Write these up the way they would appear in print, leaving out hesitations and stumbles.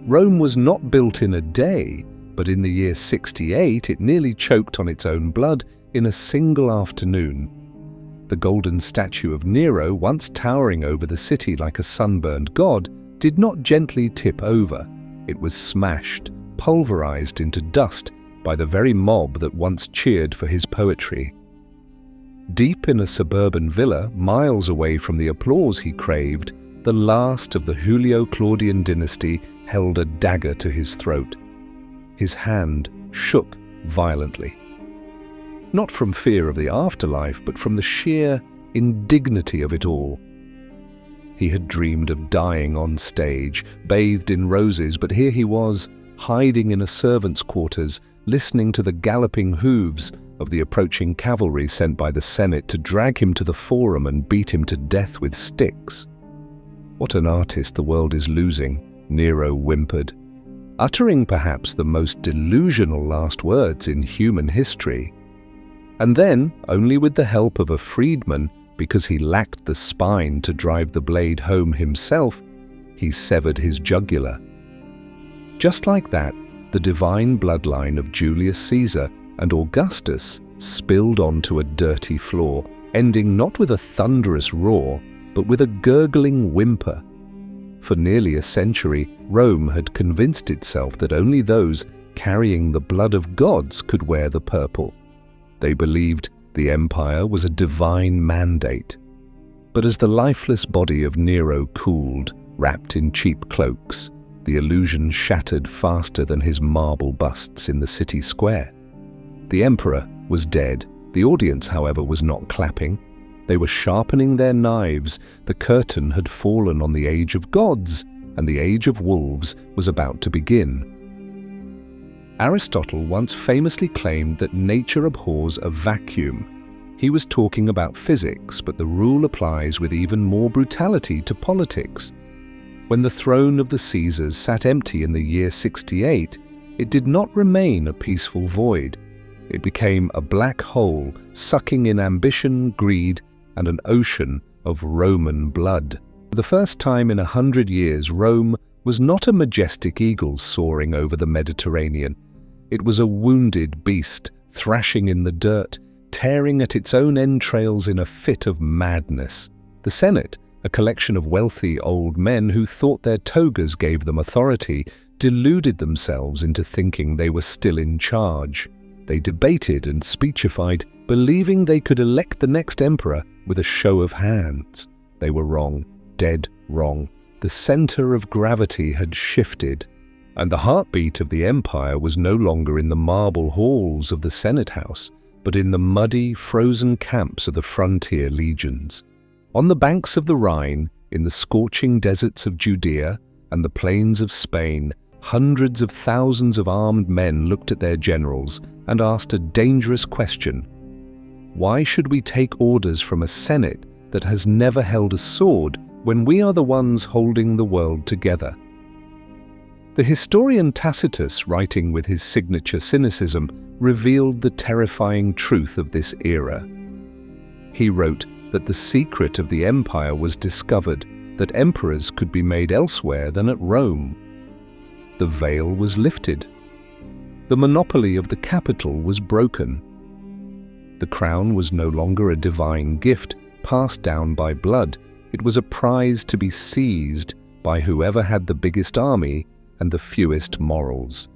Rome was not built in a day, but in the year 68 it nearly choked on its own blood in a single afternoon. The golden statue of Nero, once towering over the city like a sunburned god, did not gently tip over. It was smashed, pulverized into dust by the very mob that once cheered for his poetry. Deep in a suburban villa, miles away from the applause he craved, the last of the Julio-Claudian dynasty held a dagger to his throat. His hand shook violently. Not from fear of the afterlife, but from the sheer indignity of it all. He had dreamed of dying on stage, bathed in roses, but here he was, hiding in a servant's quarters, listening to the galloping hooves of the approaching cavalry sent by the Senate to drag him to the Forum and beat him to death with sticks. "What an artist the world is losing," Nero whimpered, uttering perhaps the most delusional last words in human history. And then, only with the help of a freedman, because he lacked the spine to drive the blade home himself, he severed his jugular. Just like that, the divine bloodline of Julius Caesar and Augustus spilled onto a dirty floor, ending not with a thunderous roar, but with a gurgling whimper. For nearly a century, Rome had convinced itself that only those carrying the blood of gods could wear the purple. They believed the empire was a divine mandate. But as the lifeless body of Nero cooled, wrapped in cheap cloaks, the illusion shattered faster than his marble busts in the city square. The emperor was dead. The audience, however, was not clapping. They were sharpening their knives. The curtain had fallen on the age of gods, and the age of wolves was about to begin. Aristotle once famously claimed that nature abhors a vacuum. He was talking about physics, but the rule applies with even more brutality to politics. When the throne of the Caesars sat empty in the year 68, it did not remain a peaceful void. It became a black hole, sucking in ambition, greed, and an ocean of Roman blood. For the first time in 100 years, Rome was not a majestic eagle soaring over the Mediterranean. It was a wounded beast, thrashing in the dirt, tearing at its own entrails in a fit of madness. The Senate, a collection of wealthy old men who thought their togas gave them authority, deluded themselves into thinking they were still in charge. They debated and speechified, believing they could elect the next emperor with a show of hands. They were wrong, dead wrong. The center of gravity had shifted, and the heartbeat of the empire was no longer in the marble halls of the Senate House, but in the muddy, frozen camps of the frontier legions. On the banks of the Rhine, in the scorching deserts of Judea and the plains of Spain, hundreds of thousands of armed men looked at their generals and asked a dangerous question. Why should we take orders from a Senate that has never held a sword when we are the ones holding the world together? The historian Tacitus, writing with his signature cynicism, revealed the terrifying truth of this era. He wrote that the secret of the empire was discovered, that emperors could be made elsewhere than at Rome. The veil was lifted. The monopoly of the capital was broken. The crown was no longer a divine gift passed down by blood. It was a prize to be seized by whoever had the biggest army and the fewest morals.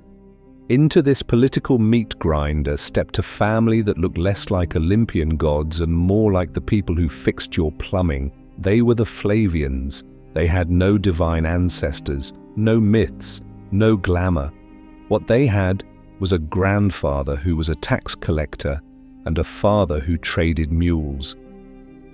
Into this political meat grinder stepped a family that looked less like Olympian gods and more like the people who fixed your plumbing. They were the Flavians. They had no divine ancestors, no myths, no glamour. What they had was a grandfather who was a tax collector and a father who traded mules.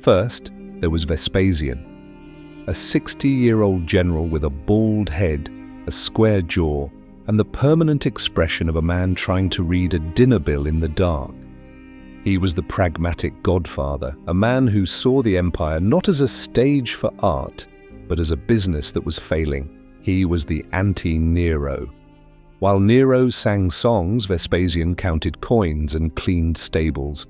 First, there was Vespasian, a 60-year-old general with a bald head, a square jaw, and the permanent expression of a man trying to read a dinner bill in the dark. He was the pragmatic godfather, a man who saw the empire not as a stage for art, but as a business that was failing. He was the anti-Nero. While Nero sang songs, Vespasian counted coins and cleaned stables.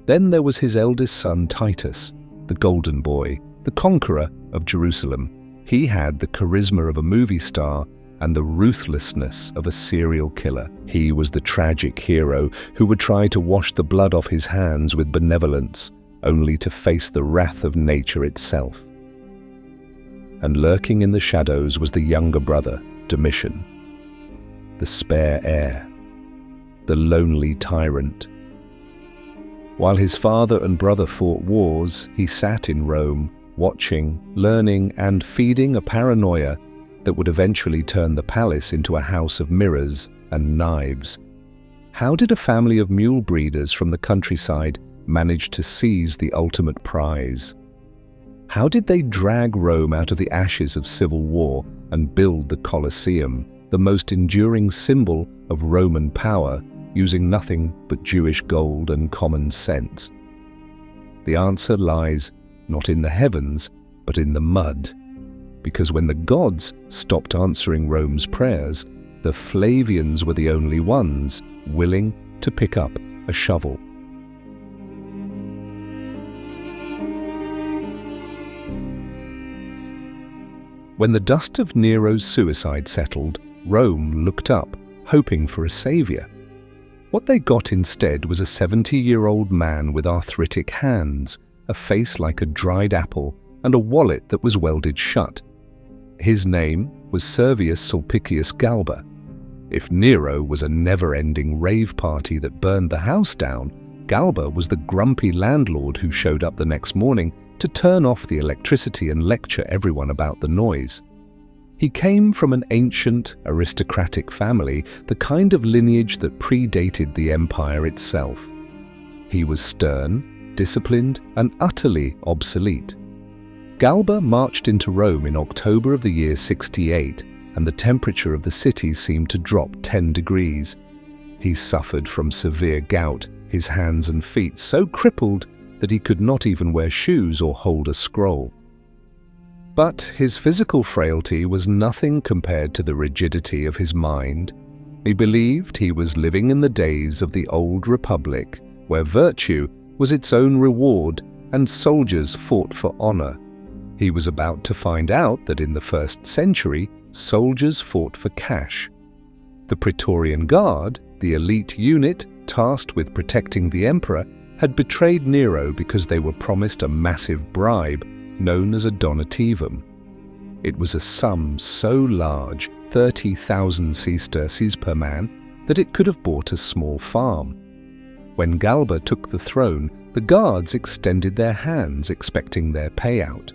Then there was his eldest son Titus, the golden boy, the conqueror of Jerusalem. He had the charisma of a movie star and the ruthlessness of a serial killer. He was the tragic hero who would try to wash the blood off his hands with benevolence, only to face the wrath of nature itself. And lurking in the shadows was the younger brother, Domitian, the spare heir, the lonely tyrant. While his father and brother fought wars, he sat in Rome, watching, learning, and feeding a paranoia that would eventually turn the palace into a house of mirrors and knives. How did a family of mule breeders from the countryside manage to seize the ultimate prize? How did they drag Rome out of the ashes of civil war and build the Colosseum, the most enduring symbol of Roman power, using nothing but Jewish gold and common sense? The answer lies not in the heavens, but in the mud. Because when the gods stopped answering Rome's prayers, the Flavians were the only ones willing to pick up a shovel. When the dust of Nero's suicide settled, Rome looked up, hoping for a savior. What they got instead was a 70-year-old man with arthritic hands, a face like a dried apple, and a wallet that was welded shut. His name was Servius Sulpicius Galba. If Nero was a never-ending rave party that burned the house down, Galba was the grumpy landlord who showed up the next morning to turn off the electricity and lecture everyone about the noise. He came from an ancient, aristocratic family, the kind of lineage that predated the empire itself. He was stern, disciplined, and utterly obsolete. Galba marched into Rome in October of the year 68, and the temperature of the city seemed to drop 10 degrees. He suffered from severe gout, his hands and feet so crippled that he could not even wear shoes or hold a scroll. But his physical frailty was nothing compared to the rigidity of his mind. He believed he was living in the days of the old republic, where virtue was its own reward and soldiers fought for honor. He was about to find out that in the 1st century, soldiers fought for cash. The Praetorian Guard, the elite unit tasked with protecting the emperor, had betrayed Nero because they were promised a massive bribe known as a donativum. It was a sum so large, 30,000 sesterces per man, that it could have bought a small farm. When Galba took the throne, the guards extended their hands expecting their payout.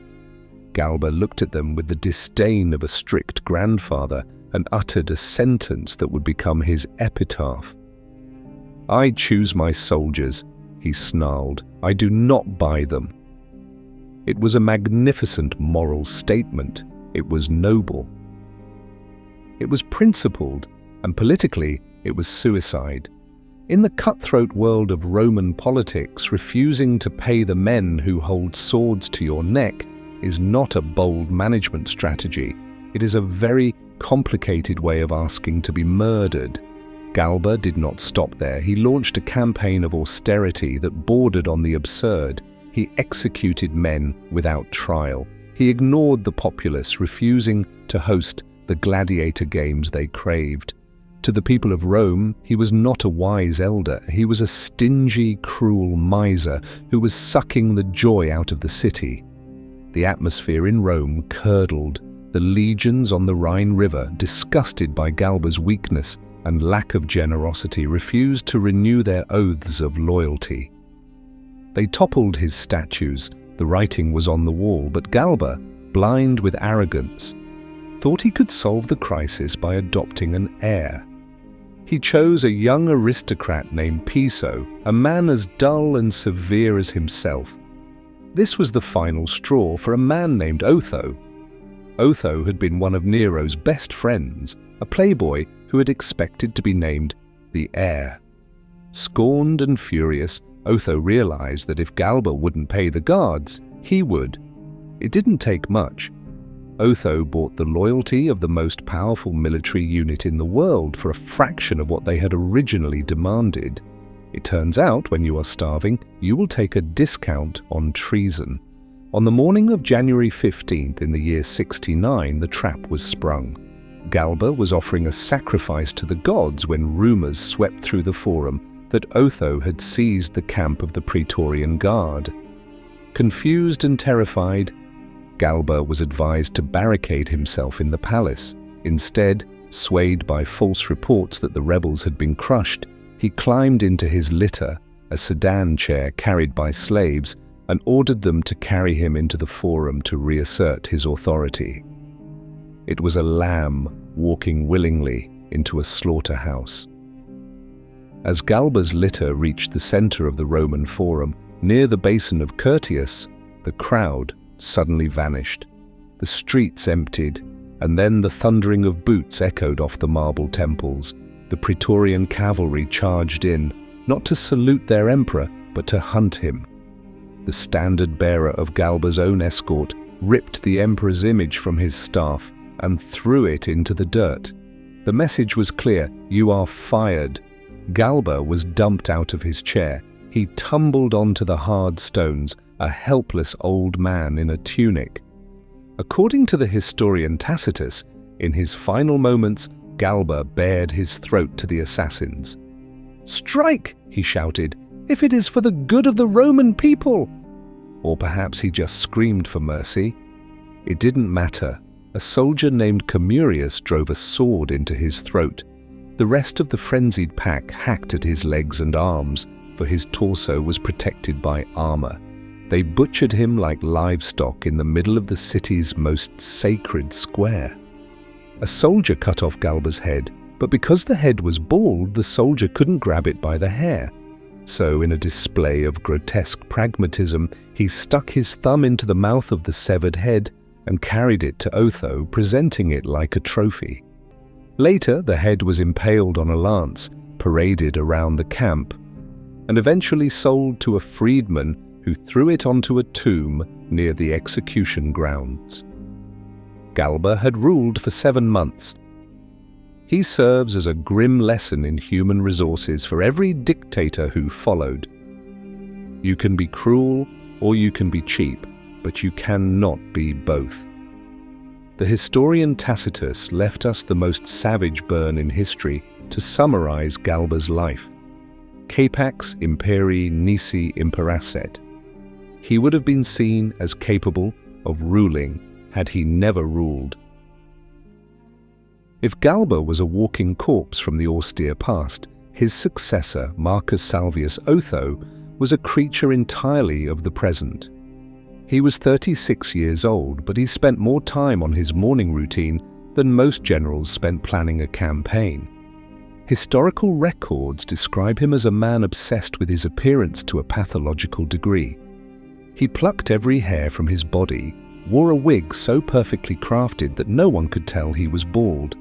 Galba looked at them with the disdain of a strict grandfather and uttered a sentence that would become his epitaph. "I choose my soldiers," he snarled. "I do not buy them." It was a magnificent moral statement. It was noble. It was principled, and politically it was suicide. In the cutthroat world of Roman politics, refusing to pay the men who hold swords to your neck is not a bold management strategy. It is a very complicated way of asking to be murdered. Galba did not stop there. He launched a campaign of austerity that bordered on the absurd. He executed men without trial. He ignored the populace, refusing to host the gladiator games they craved. To the people of Rome, he was not a wise elder. He was a stingy, cruel miser who was sucking the joy out of the city. The atmosphere in Rome curdled. The legions on the Rhine River, disgusted by Galba's weakness and lack of generosity, refused to renew their oaths of loyalty. They toppled his statues. The writing was on the wall, but Galba, blind with arrogance, thought he could solve the crisis by adopting an heir. He chose a young aristocrat named Piso, a man as dull and severe as himself. This was the final straw for a man named Otho. Otho had been one of Nero's best friends, a playboy who had expected to be named the heir. Scorned and furious, Otho realized that if Galba wouldn't pay the guards, he would. It didn't take much. Otho bought the loyalty of the most powerful military unit in the world for a fraction of what they had originally demanded. It turns out, when you are starving, you will take a discount on treason. On the morning of January 15th in the year 69, the trap was sprung. Galba was offering a sacrifice to the gods when rumors swept through the forum that Otho had seized the camp of the Praetorian Guard. Confused and terrified, Galba was advised to barricade himself in the palace. Instead, swayed by false reports that the rebels had been crushed, he climbed into his litter, a sedan chair carried by slaves, and ordered them to carry him into the forum to reassert his authority. It was a lamb walking willingly into a slaughterhouse. As Galba's litter reached the center of the Roman Forum, near the basin of Curtius, the crowd suddenly vanished. The streets emptied, and then the thundering of boots echoed off the marble temples. The Praetorian cavalry charged in, not to salute their emperor, but to hunt him. The standard-bearer of Galba's own escort ripped the emperor's image from his staff and threw it into the dirt. The message was clear: "You are fired." Galba was dumped out of his chair. He tumbled onto the hard stones, a helpless old man in a tunic. According to the historian Tacitus, in his final moments, Galba bared his throat to the assassins. "Strike!" he shouted, "if it is for the good of the Roman people!" Or perhaps he just screamed for mercy. It didn't matter. A soldier named Camurius drove a sword into his throat. The rest of the frenzied pack hacked at his legs and arms, for his torso was protected by armor. They butchered him like livestock in the middle of the city's most sacred square. A soldier cut off Galba's head, but because the head was bald, the soldier couldn't grab it by the hair. So, in a display of grotesque pragmatism, he stuck his thumb into the mouth of the severed head and carried it to Otho, presenting it like a trophy. Later, the head was impaled on a lance, paraded around the camp, and eventually sold to a freedman who threw it onto a tomb near the execution grounds. Galba had ruled for 7 months. He serves as a grim lesson in human resources for every dictator who followed. You can be cruel or you can be cheap, but you cannot be both. The historian Tacitus left us the most savage burn in history to summarize Galba's life. Capax imperii nisi imperasset. He would have been seen as capable of ruling had he never ruled. If Galba was a walking corpse from the austere past, his successor, Marcus Salvius Otho, was a creature entirely of the present. He was 36 years old, but he spent more time on his morning routine than most generals spent planning a campaign. Historical records describe him as a man obsessed with his appearance to a pathological degree. He plucked every hair from his body, wore a wig so perfectly crafted that no one could tell he was bald,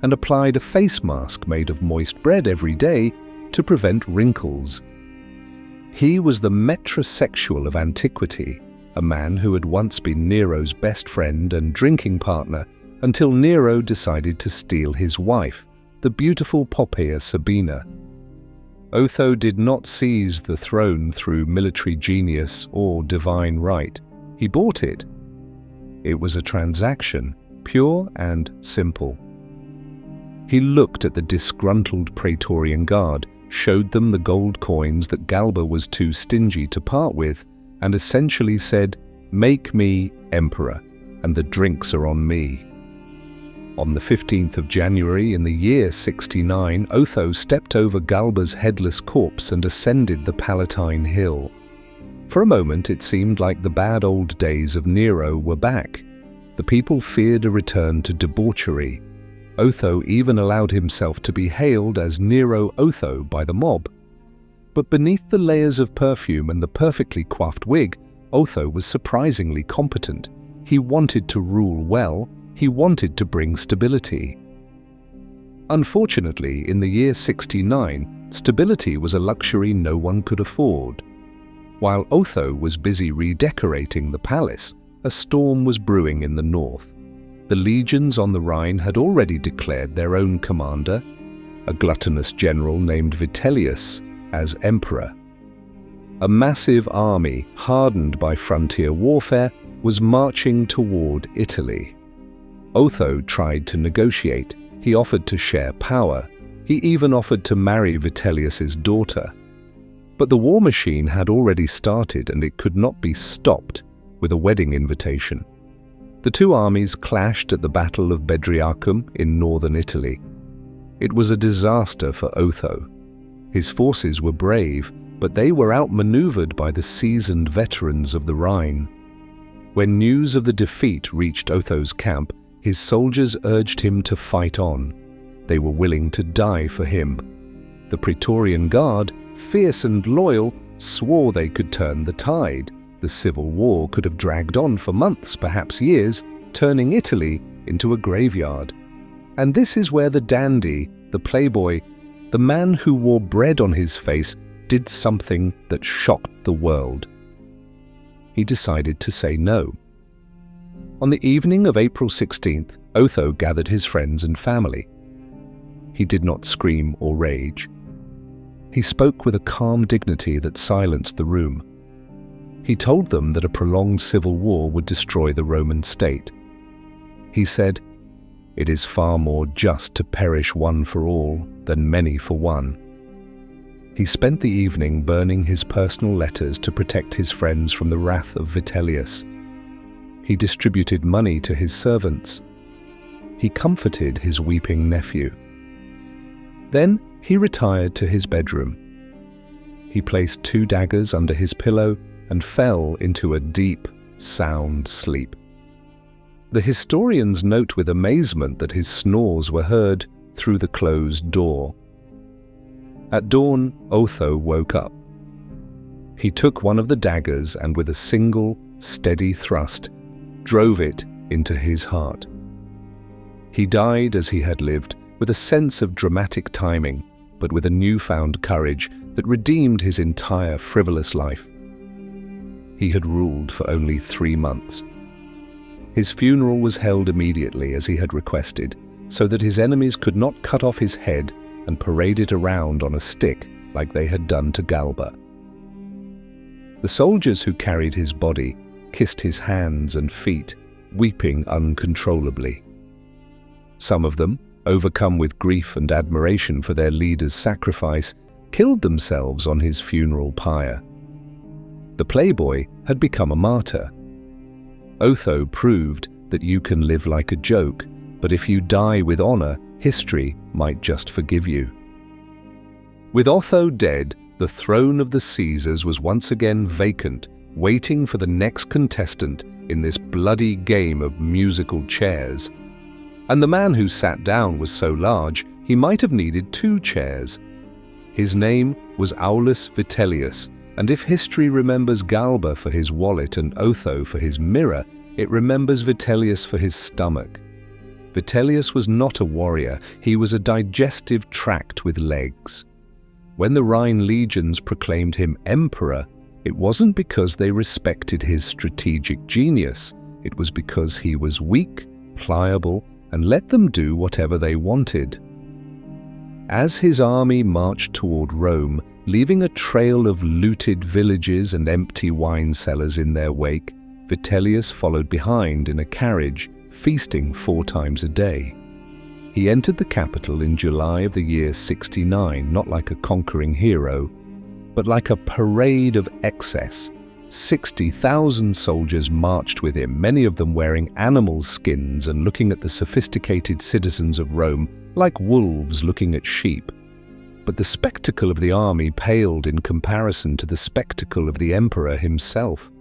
and applied a face mask made of moist bread every day to prevent wrinkles. He was the metrosexual of antiquity, a man who had once been Nero's best friend and drinking partner until Nero decided to steal his wife, the beautiful Poppaea Sabina. Otho did not seize the throne through military genius or divine right. He bought it. It was a transaction, pure and simple. He looked at the disgruntled Praetorian Guard, showed them the gold coins that Galba was too stingy to part with, and essentially said, "Make me emperor, and the drinks are on me." On the 15th of January in the year 69, Otho stepped over Galba's headless corpse and ascended the Palatine Hill. For a moment it seemed like the bad old days of Nero were back. The people feared a return to debauchery. Otho even allowed himself to be hailed as Nero Otho by the mob. But beneath the layers of perfume and the perfectly coiffed wig, Otho was surprisingly competent. He wanted to rule well. He wanted to bring stability. Unfortunately, in the year 69, stability was a luxury no one could afford. While Otho was busy redecorating the palace, a storm was brewing in the north. The legions on the Rhine had already declared their own commander, a gluttonous general named Vitellius, as emperor. A massive army, hardened by frontier warfare, was marching toward Italy. Otho tried to negotiate. He offered to share power. He even offered to marry Vitellius's daughter. But the war machine had already started, and it could not be stopped with a wedding invitation. The two armies clashed at the Battle of Bedriacum in northern Italy. It was a disaster for Otho. His forces were brave, but they were outmaneuvered by the seasoned veterans of the Rhine. When news of the defeat reached Otho's camp, his soldiers urged him to fight on. They were willing to die for him. The Praetorian Guard, fierce and loyal, swore they could turn the tide. The civil war could have dragged on for months, perhaps years, turning Italy into a graveyard. And this is where the dandy, the playboy, the man who wore bread on his face, did something that shocked the world. He decided to say no. On the evening of April 16th, Otho gathered his friends and family. He did not scream or rage. He spoke with a calm dignity that silenced the room. He told them that a prolonged civil war would destroy the Roman state. He said, "It is far more just to perish one for all than many for one." He spent the evening burning his personal letters to protect his friends from the wrath of Vitellius. He distributed money to his servants. He comforted his weeping nephew. Then he retired to his bedroom. He placed 2 daggers under his pillow and fell into a deep, sound sleep. The historians note with amazement that his snores were heard through the closed door. At dawn, Otho woke up. He took one of the daggers and with a single, steady thrust, drove it into his heart. He died as he had lived, with a sense of dramatic timing, but with a newfound courage that redeemed his entire frivolous life. He had ruled for only 3 months. His funeral was held immediately as he had requested, so that his enemies could not cut off his head and parade it around on a stick like they had done to Galba. The soldiers who carried his body kissed his hands and feet, weeping uncontrollably. Some of them, overcome with grief and admiration for their leader's sacrifice, killed themselves on his funeral pyre. The playboy had become a martyr. Otho proved that you can live like a joke, but if you die with honor, history might just forgive you. With Otho dead, the throne of the Caesars was once again vacant, waiting for the next contestant in this bloody game of musical chairs. And the man who sat down was so large, he might have needed 2 chairs. His name was Aulus Vitellius, and if history remembers Galba for his wallet and Otho for his mirror, it remembers Vitellius for his stomach. Vitellius was not a warrior, he was a digestive tract with legs. When the Rhine legions proclaimed him emperor, it wasn't because they respected his strategic genius, it was because he was weak, pliable, and let them do whatever they wanted. As his army marched toward Rome, leaving a trail of looted villages and empty wine cellars in their wake, Vitellius followed behind in a carriage, feasting 4 times a day. He entered the capital in July of the year 69, not like a conquering hero, but like a parade of excess. 60,000 soldiers marched with him, many of them wearing animal skins and looking at the sophisticated citizens of Rome like wolves looking at sheep. But the spectacle of the army paled in comparison to the spectacle of the emperor himself.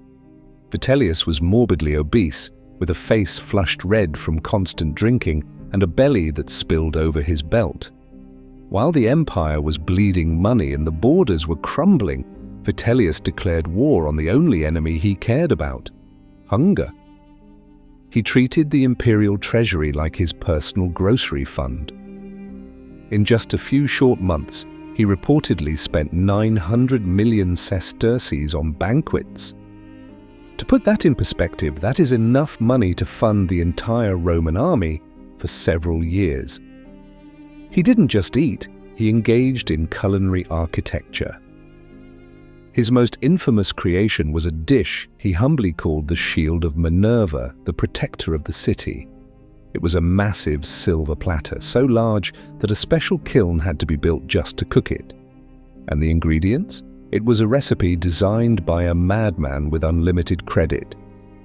Vitellius was morbidly obese, with a face flushed red from constant drinking and a belly that spilled over his belt. While the empire was bleeding money and the borders were crumbling, Vitellius declared war on the only enemy he cared about: hunger. He treated the imperial treasury like his personal grocery fund. In just a few short months, he reportedly spent 900 million sesterces on banquets. To put that in perspective, that is enough money to fund the entire Roman army for several years. He didn't just eat, he engaged in culinary architecture. His most infamous creation was a dish he humbly called the Shield of Minerva, the protector of the city. It was a massive silver platter, so large that a special kiln had to be built just to cook it. And the ingredients? It was a recipe designed by a madman with unlimited credit.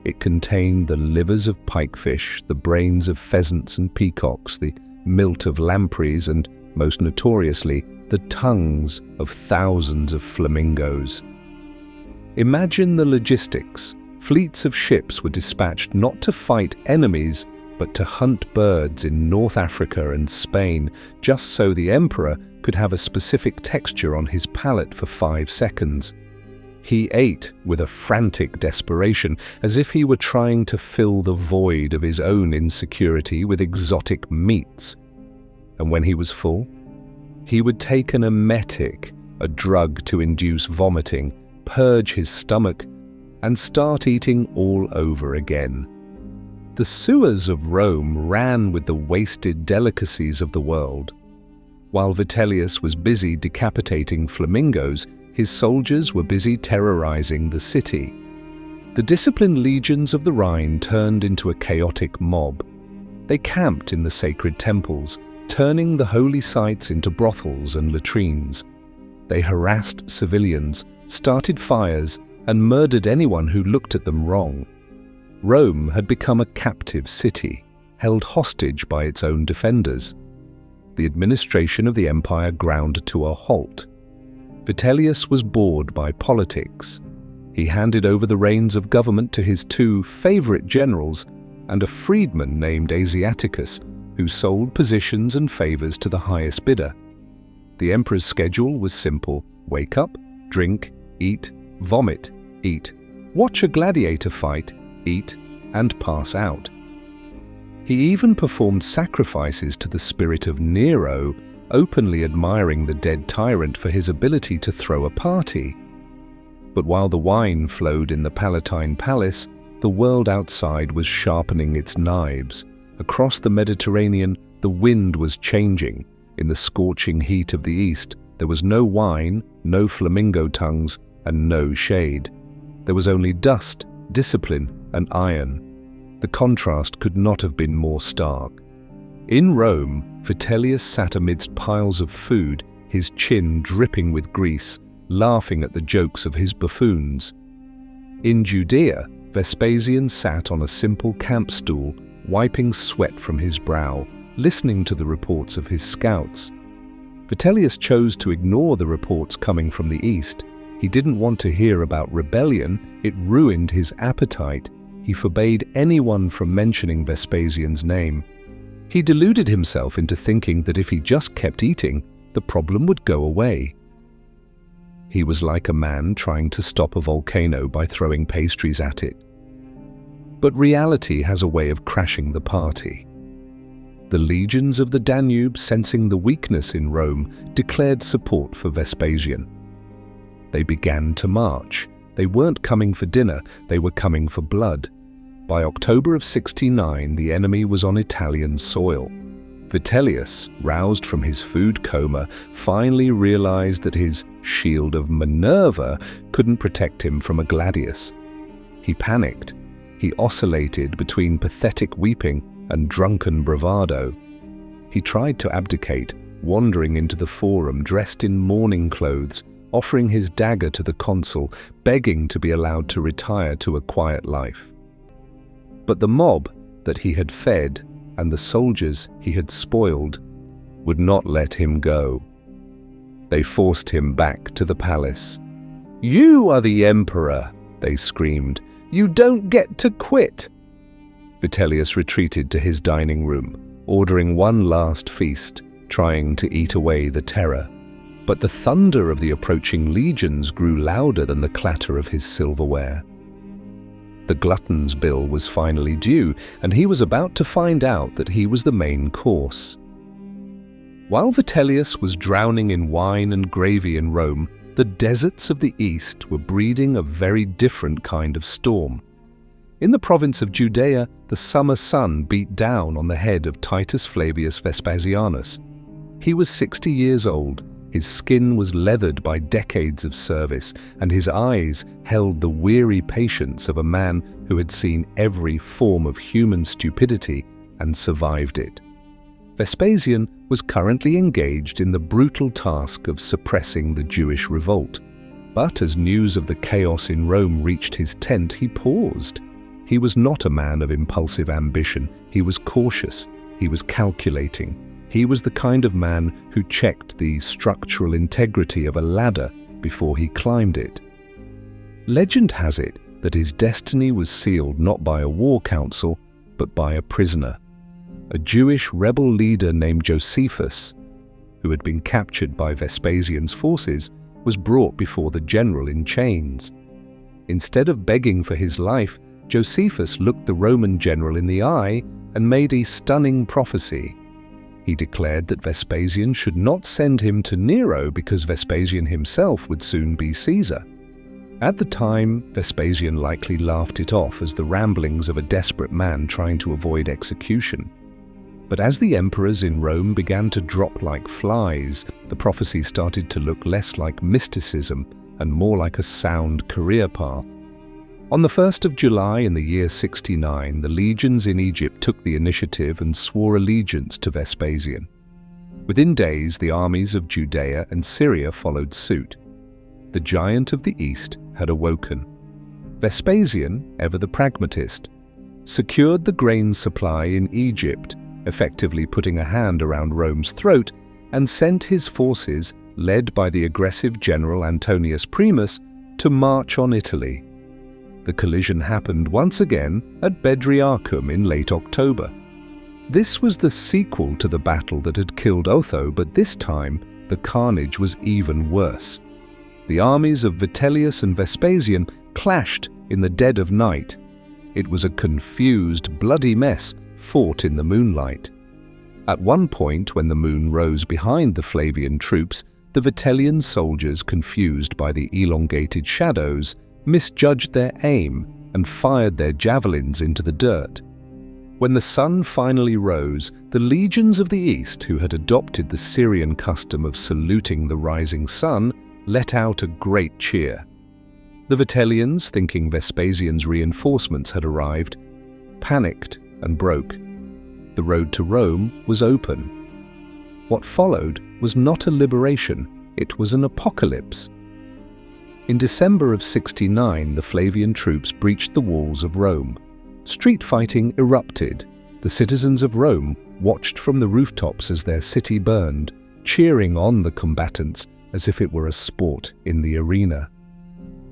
It contained the livers of pikefish, the brains of pheasants and peacocks, the milt of lampreys, and, most notoriously, the tongues of thousands of flamingos. Imagine the logistics. Fleets of ships were dispatched not to fight enemies, but to hunt birds in North Africa and Spain, just so the emperor could have a specific texture on his palate for 5 seconds. He ate with a frantic desperation, as if he were trying to fill the void of his own insecurity with exotic meats. And when he was full, he would take an emetic, a drug to induce vomiting, purge his stomach, and start eating all over again. The sewers of Rome ran with the wasted delicacies of the world. While Vitellius was busy decapitating flamingos, his soldiers were busy terrorizing the city. The disciplined legions of the Rhine turned into a chaotic mob. They camped in the sacred temples, turning the holy sites into brothels and latrines. They harassed civilians, started fires, and murdered anyone who looked at them wrong. Rome had become a captive city, held hostage by its own defenders. The administration of the empire ground to a halt. Vitellius was bored by politics. He handed over the reins of government to his 2 favorite generals and a freedman named Asiaticus, who sold positions and favors to the highest bidder. The emperor's schedule was simple: wake up, drink, eat, vomit, eat, watch a gladiator fight, eat, and pass out. He even performed sacrifices to the spirit of Nero, openly admiring the dead tyrant for his ability to throw a party. But while the wine flowed in the Palatine Palace, the world outside was sharpening its knives. Across the Mediterranean, the wind was changing. In the scorching heat of the east, there was no wine, no flamingo tongues, and no shade. There was only dust, discipline, and iron. The contrast could not have been more stark. In Rome, Vitellius sat amidst piles of food, his chin dripping with grease, laughing at the jokes of his buffoons. In Judea, Vespasian sat on a simple camp stool, wiping sweat from his brow, listening to the reports of his scouts. Vitellius chose to ignore the reports coming from the east. He didn't want to hear about rebellion. It ruined his appetite. He forbade anyone from mentioning Vespasian's name. He deluded himself into thinking that if he just kept eating, the problem would go away. He was like a man trying to stop a volcano by throwing pastries at it. But reality has a way of crashing the party. The legions of the Danube, sensing the weakness in Rome, declared support for Vespasian. They began to march. They weren't coming for dinner, they were coming for blood. By October of 69, the enemy was on Italian soil. Vitellius, roused from his food coma, finally realized that his shield of Minerva couldn't protect him from a gladius. He panicked. He oscillated between pathetic weeping and drunken bravado. He tried to abdicate, wandering into the forum dressed in mourning clothes, offering his dagger to the consul, begging to be allowed to retire to a quiet life. But the mob that he had fed and the soldiers he had spoiled would not let him go. They forced him back to the palace. "You are the emperor," they screamed. "You don't get to quit." Vitellius retreated to his dining room, ordering one last feast, trying to eat away the terror. But the thunder of the approaching legions grew louder than the clatter of his silverware. The glutton's bill was finally due, and he was about to find out that he was the main course. While Vitellius was drowning in wine and gravy in Rome, the deserts of the east were breeding a very different kind of storm. In the province of Judea, the summer sun beat down on the head of Titus Flavius Vespasianus. He was 60 years old. His skin was leathered by decades of service, and his eyes held the weary patience of a man who had seen every form of human stupidity and survived it. Vespasian was currently engaged in the brutal task of suppressing the Jewish revolt. But as news of the chaos in Rome reached his tent, he paused. He was not a man of impulsive ambition. He was cautious. He was calculating. He was the kind of man who checked the structural integrity of a ladder before he climbed it. Legend has it that his destiny was sealed not by a war council, but by a prisoner. A Jewish rebel leader named Josephus, who had been captured by Vespasian's forces, was brought before the general in chains. Instead of begging for his life, Josephus looked the Roman general in the eye and made a stunning prophecy. He declared that Vespasian should not send him to Nero because Vespasian himself would soon be Caesar. At the time, Vespasian likely laughed it off as the ramblings of a desperate man trying to avoid execution. But as the emperors in Rome began to drop like flies, the prophecy started to look less like mysticism and more like a sound career path. On the 1st of July in the year 69, the legions in Egypt took the initiative and swore allegiance to Vespasian. Within days, the armies of Judea and Syria followed suit. The giant of the east had awoken. Vespasian, ever the pragmatist, secured the grain supply in Egypt, effectively putting a hand around Rome's throat, and sent his forces, led by the aggressive general Antonius Primus, to march on Italy. The collision happened once again at Bedriacum in late October. This was the sequel to the battle that had killed Otho, but this time the carnage was even worse. The armies of Vitellius and Vespasian clashed in the dead of night. It was a confused, bloody mess fought in the moonlight. At one point, when the moon rose behind the Flavian troops, the Vitellian soldiers, confused by the elongated shadows, misjudged their aim and fired their javelins into the dirt. When the sun finally rose, the legions of the east, who had adopted the Syrian custom of saluting the rising sun, let out a great cheer. The Vitellians, thinking Vespasian's reinforcements had arrived, panicked and broke. The road to Rome was open. What followed was not a liberation, it was an apocalypse. In December of 69, the Flavian troops breached the walls of Rome. Street fighting erupted. The citizens of Rome watched from the rooftops as their city burned, cheering on the combatants as if it were a sport in the arena.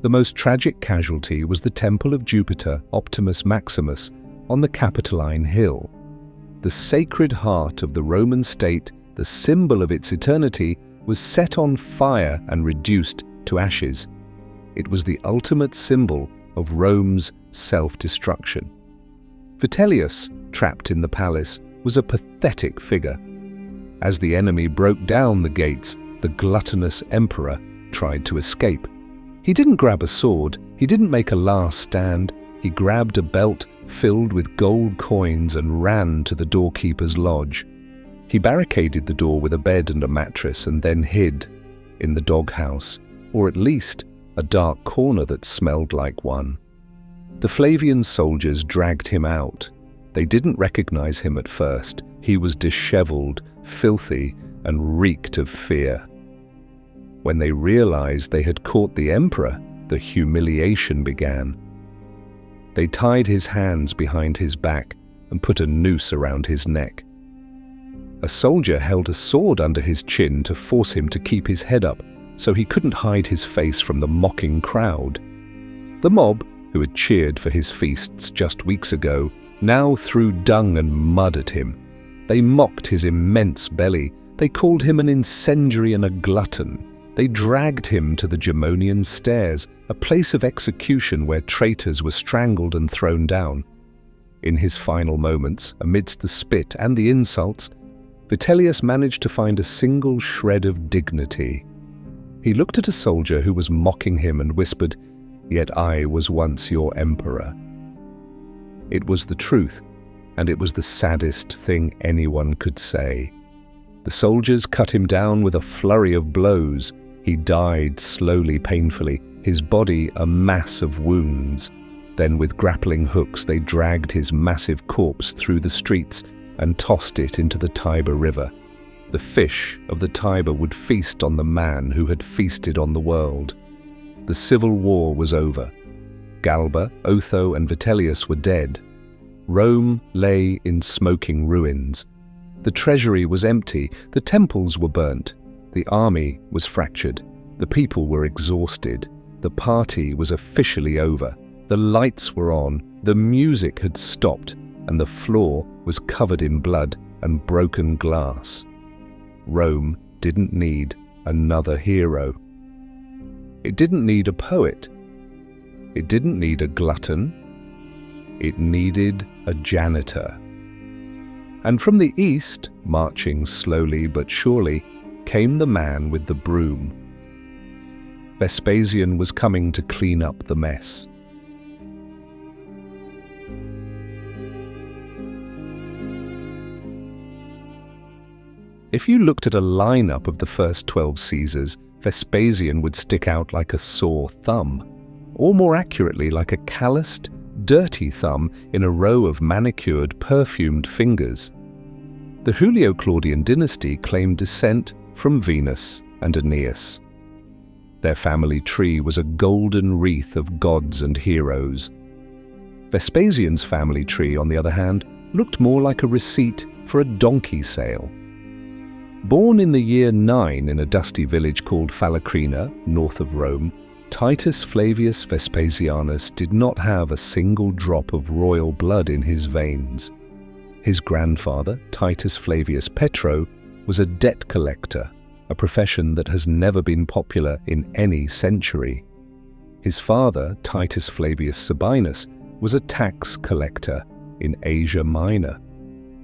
The most tragic casualty was the temple of Jupiter, Optimus Maximus, on the Capitoline Hill. The sacred heart of the Roman state, the symbol of its eternity, was set on fire and reduced to ashes. It was the ultimate symbol of Rome's self-destruction. Vitellius, trapped in the palace, was a pathetic figure. As the enemy broke down the gates, the gluttonous emperor tried to escape. He didn't grab a sword, he didn't make a last stand, he grabbed a belt filled with gold coins and ran to the doorkeeper's lodge. He barricaded the door with a bed and a mattress and then hid in the doghouse, or at least a dark corner that smelled like one. The Flavian soldiers dragged him out. They didn't recognize him at first. He was disheveled, filthy, and reeked of fear. When they realized they had caught the emperor, the humiliation began. They tied his hands behind his back and put a noose around his neck. A soldier held a sword under his chin to force him to keep his head up so he couldn't hide his face from the mocking crowd. The mob, who had cheered for his feasts just weeks ago, now threw dung and mud at him. They mocked his immense belly. They called him an incendiary and a glutton. They dragged him to the Gemonian stairs, a place of execution where traitors were strangled and thrown down. In his final moments, amidst the spit and the insults, Vitellius managed to find a single shred of dignity. He looked at a soldier who was mocking him and whispered, "Yet I was once your emperor." It was the truth, and it was the saddest thing anyone could say. The soldiers cut him down with a flurry of blows. He died slowly, painfully, his body a mass of wounds. Then with grappling hooks they dragged his massive corpse through the streets and tossed it into the Tiber River. The fish of the Tiber would feast on the man who had feasted on the world. The civil war was over. Galba, Otho and Vitellius were dead. Rome lay in smoking ruins. The treasury was empty, the temples were burnt, the army was fractured, the people were exhausted, the party was officially over, the lights were on, the music had stopped, and the floor was covered in blood and broken glass. Rome didn't need another hero. It didn't need a poet. It didn't need a glutton. It needed a janitor. And from the east, marching slowly but surely, came the man with the broom. Vespasian was coming to clean up the mess. If you looked at a lineup of the first 12 Caesars, Vespasian would stick out like a sore thumb, or more accurately like a calloused, dirty thumb in a row of manicured, perfumed fingers. The Julio-Claudian Dynasty claimed descent from Venus and Aeneas. Their family tree was a golden wreath of gods and heroes. Vespasian's family tree, on the other hand, looked more like a receipt for a donkey sale. Born in the year 9 in a dusty village called Fallacrina, north of Rome, Titus Flavius Vespasianus did not have a single drop of royal blood in his veins. His grandfather, Titus Flavius Petro, was a debt collector, a profession that has never been popular in any century. His father, Titus Flavius Sabinus, was a tax collector in Asia Minor.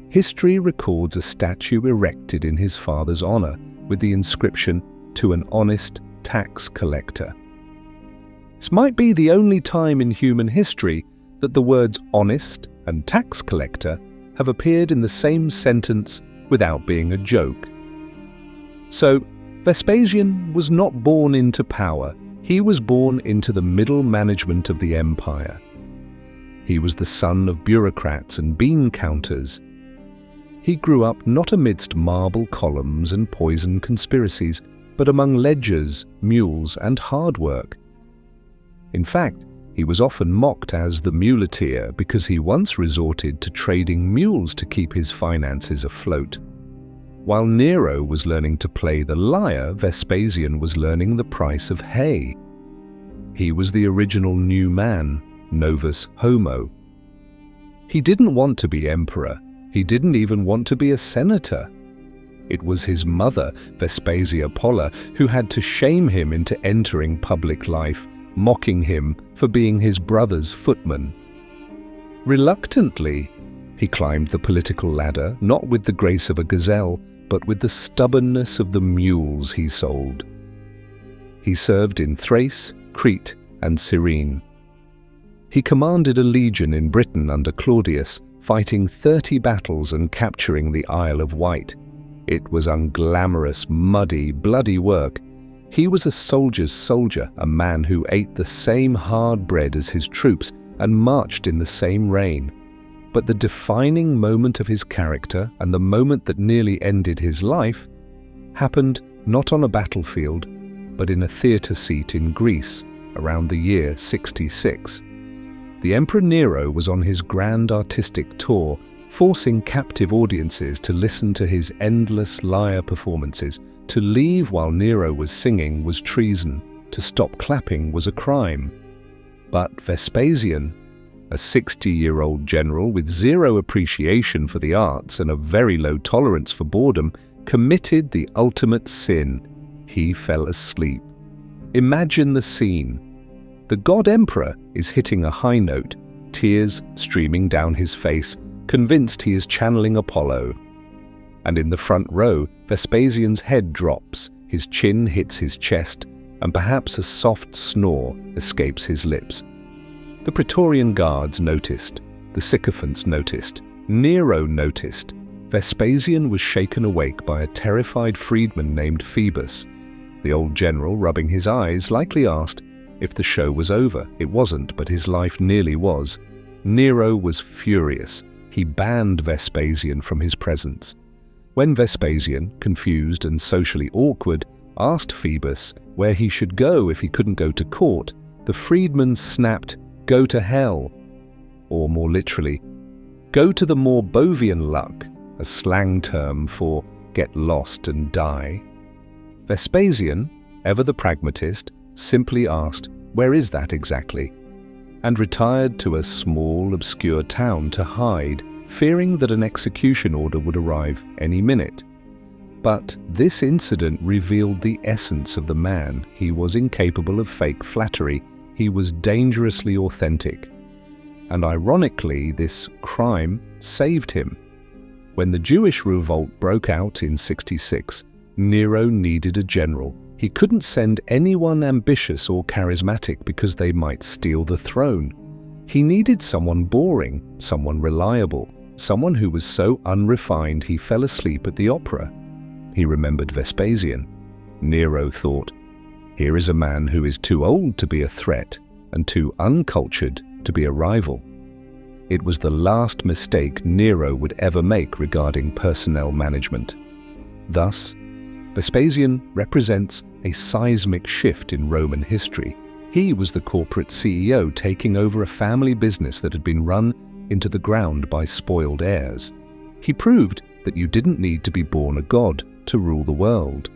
History records a statue erected in his father's honor with the inscription, "To an honest tax collector." This might be the only time in human history that the words honest and tax collector have appeared in the same sentence without being a joke. So, Vespasian was not born into power, he was born into the middle management of the empire. He was the son of bureaucrats and bean counters. He grew up not amidst marble columns and poison conspiracies, but among ledgers, mules, and hard work. In fact, he was often mocked as the muleteer because he once resorted to trading mules to keep his finances afloat. While Nero was learning to play the lyre, Vespasian was learning the price of hay. He was the original new man, novus homo. He didn't want to be emperor. He didn't even want to be a senator. It was his mother, Vespasia Polla, who had to shame him into entering public life, mocking him for being his brother's footman. Reluctantly, he climbed the political ladder, not with the grace of a gazelle, but with the stubbornness of the mules he sold. He served in Thrace, Crete, and Cyrene. He commanded a legion in Britain under Claudius, fighting 30 battles and capturing the Isle of Wight. It was unglamorous, muddy, bloody work. He was a soldier's soldier, a man who ate the same hard bread as his troops and marched in the same rain. But the defining moment of his character, and the moment that nearly ended his life, happened not on a battlefield, but in a theatre seat in Greece around the year 66. The Emperor Nero was on his grand artistic tour, forcing captive audiences to listen to his endless lyre performances. To leave while Nero was singing was treason. To stop clapping was a crime. But Vespasian, a 60-year-old general with zero appreciation for the arts and a very low tolerance for boredom, committed the ultimate sin. He fell asleep. Imagine the scene. The god emperor is hitting a high note, tears streaming down his face, convinced he is channeling Apollo. And in the front row, Vespasian's head drops, his chin hits his chest, and perhaps a soft snore escapes his lips. The Praetorian guards noticed, the sycophants noticed, Nero noticed. Vespasian was shaken awake by a terrified freedman named Phoebus. The old general, rubbing his eyes, likely asked, if the show was over. It wasn't, but his life nearly was. Nero was furious. He banned Vespasian from his presence. When Vespasian, confused and socially awkward, asked Phoebus where he should go if he couldn't go to court, the freedman snapped, "Go to hell," or more literally, "Go to the more Bovian luck," a slang term for get lost and die. Vespasian, ever the pragmatist, simply asked, "Where is that exactly?" and retired to a small, obscure town to hide, fearing that an execution order would arrive any minute. But this incident revealed the essence of the man. He was incapable of fake flattery. He was dangerously authentic. And ironically, this crime saved him. When the Jewish revolt broke out in 66, Nero needed a general. He couldn't send anyone ambitious or charismatic because they might steal the throne. He needed someone boring, someone reliable, someone who was so unrefined he fell asleep at the opera. He remembered Vespasian. Nero thought, here is a man who is too old to be a threat and too uncultured to be a rival. It was the last mistake Nero would ever make regarding personnel management. Thus, Vespasian represents a seismic shift in Roman history. He was the corporate CEO taking over a family business that had been run into the ground by spoiled heirs. He proved that you didn't need to be born a god to rule the world.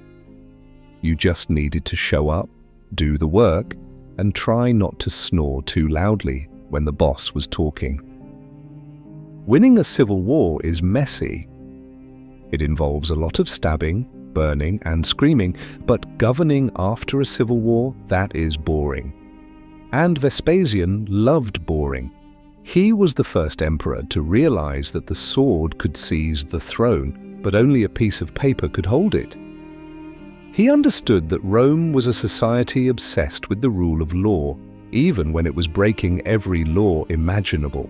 You just needed to show up, do the work, and try not to snore too loudly when the boss was talking. Winning a civil war is messy. It involves a lot of stabbing, burning, and screaming, but governing after a civil war, that is boring. And Vespasian loved boring. He was the first emperor to realize that the sword could seize the throne, but only a piece of paper could hold it. He understood that Rome was a society obsessed with the rule of law, even when it was breaking every law imaginable.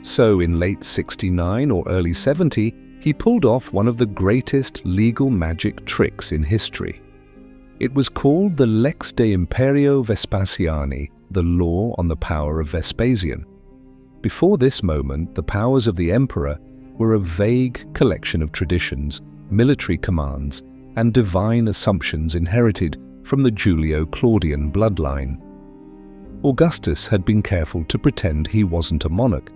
So in late 69 or early 70, he pulled off one of the greatest legal magic tricks in history. It was called the Lex de Imperio Vespasiani, the law on the power of Vespasian. Before this moment, the powers of the emperor were a vague collection of traditions, military commands, and divine assumptions inherited from the Julio-Claudian bloodline. Augustus had been careful to pretend he wasn't a monarch.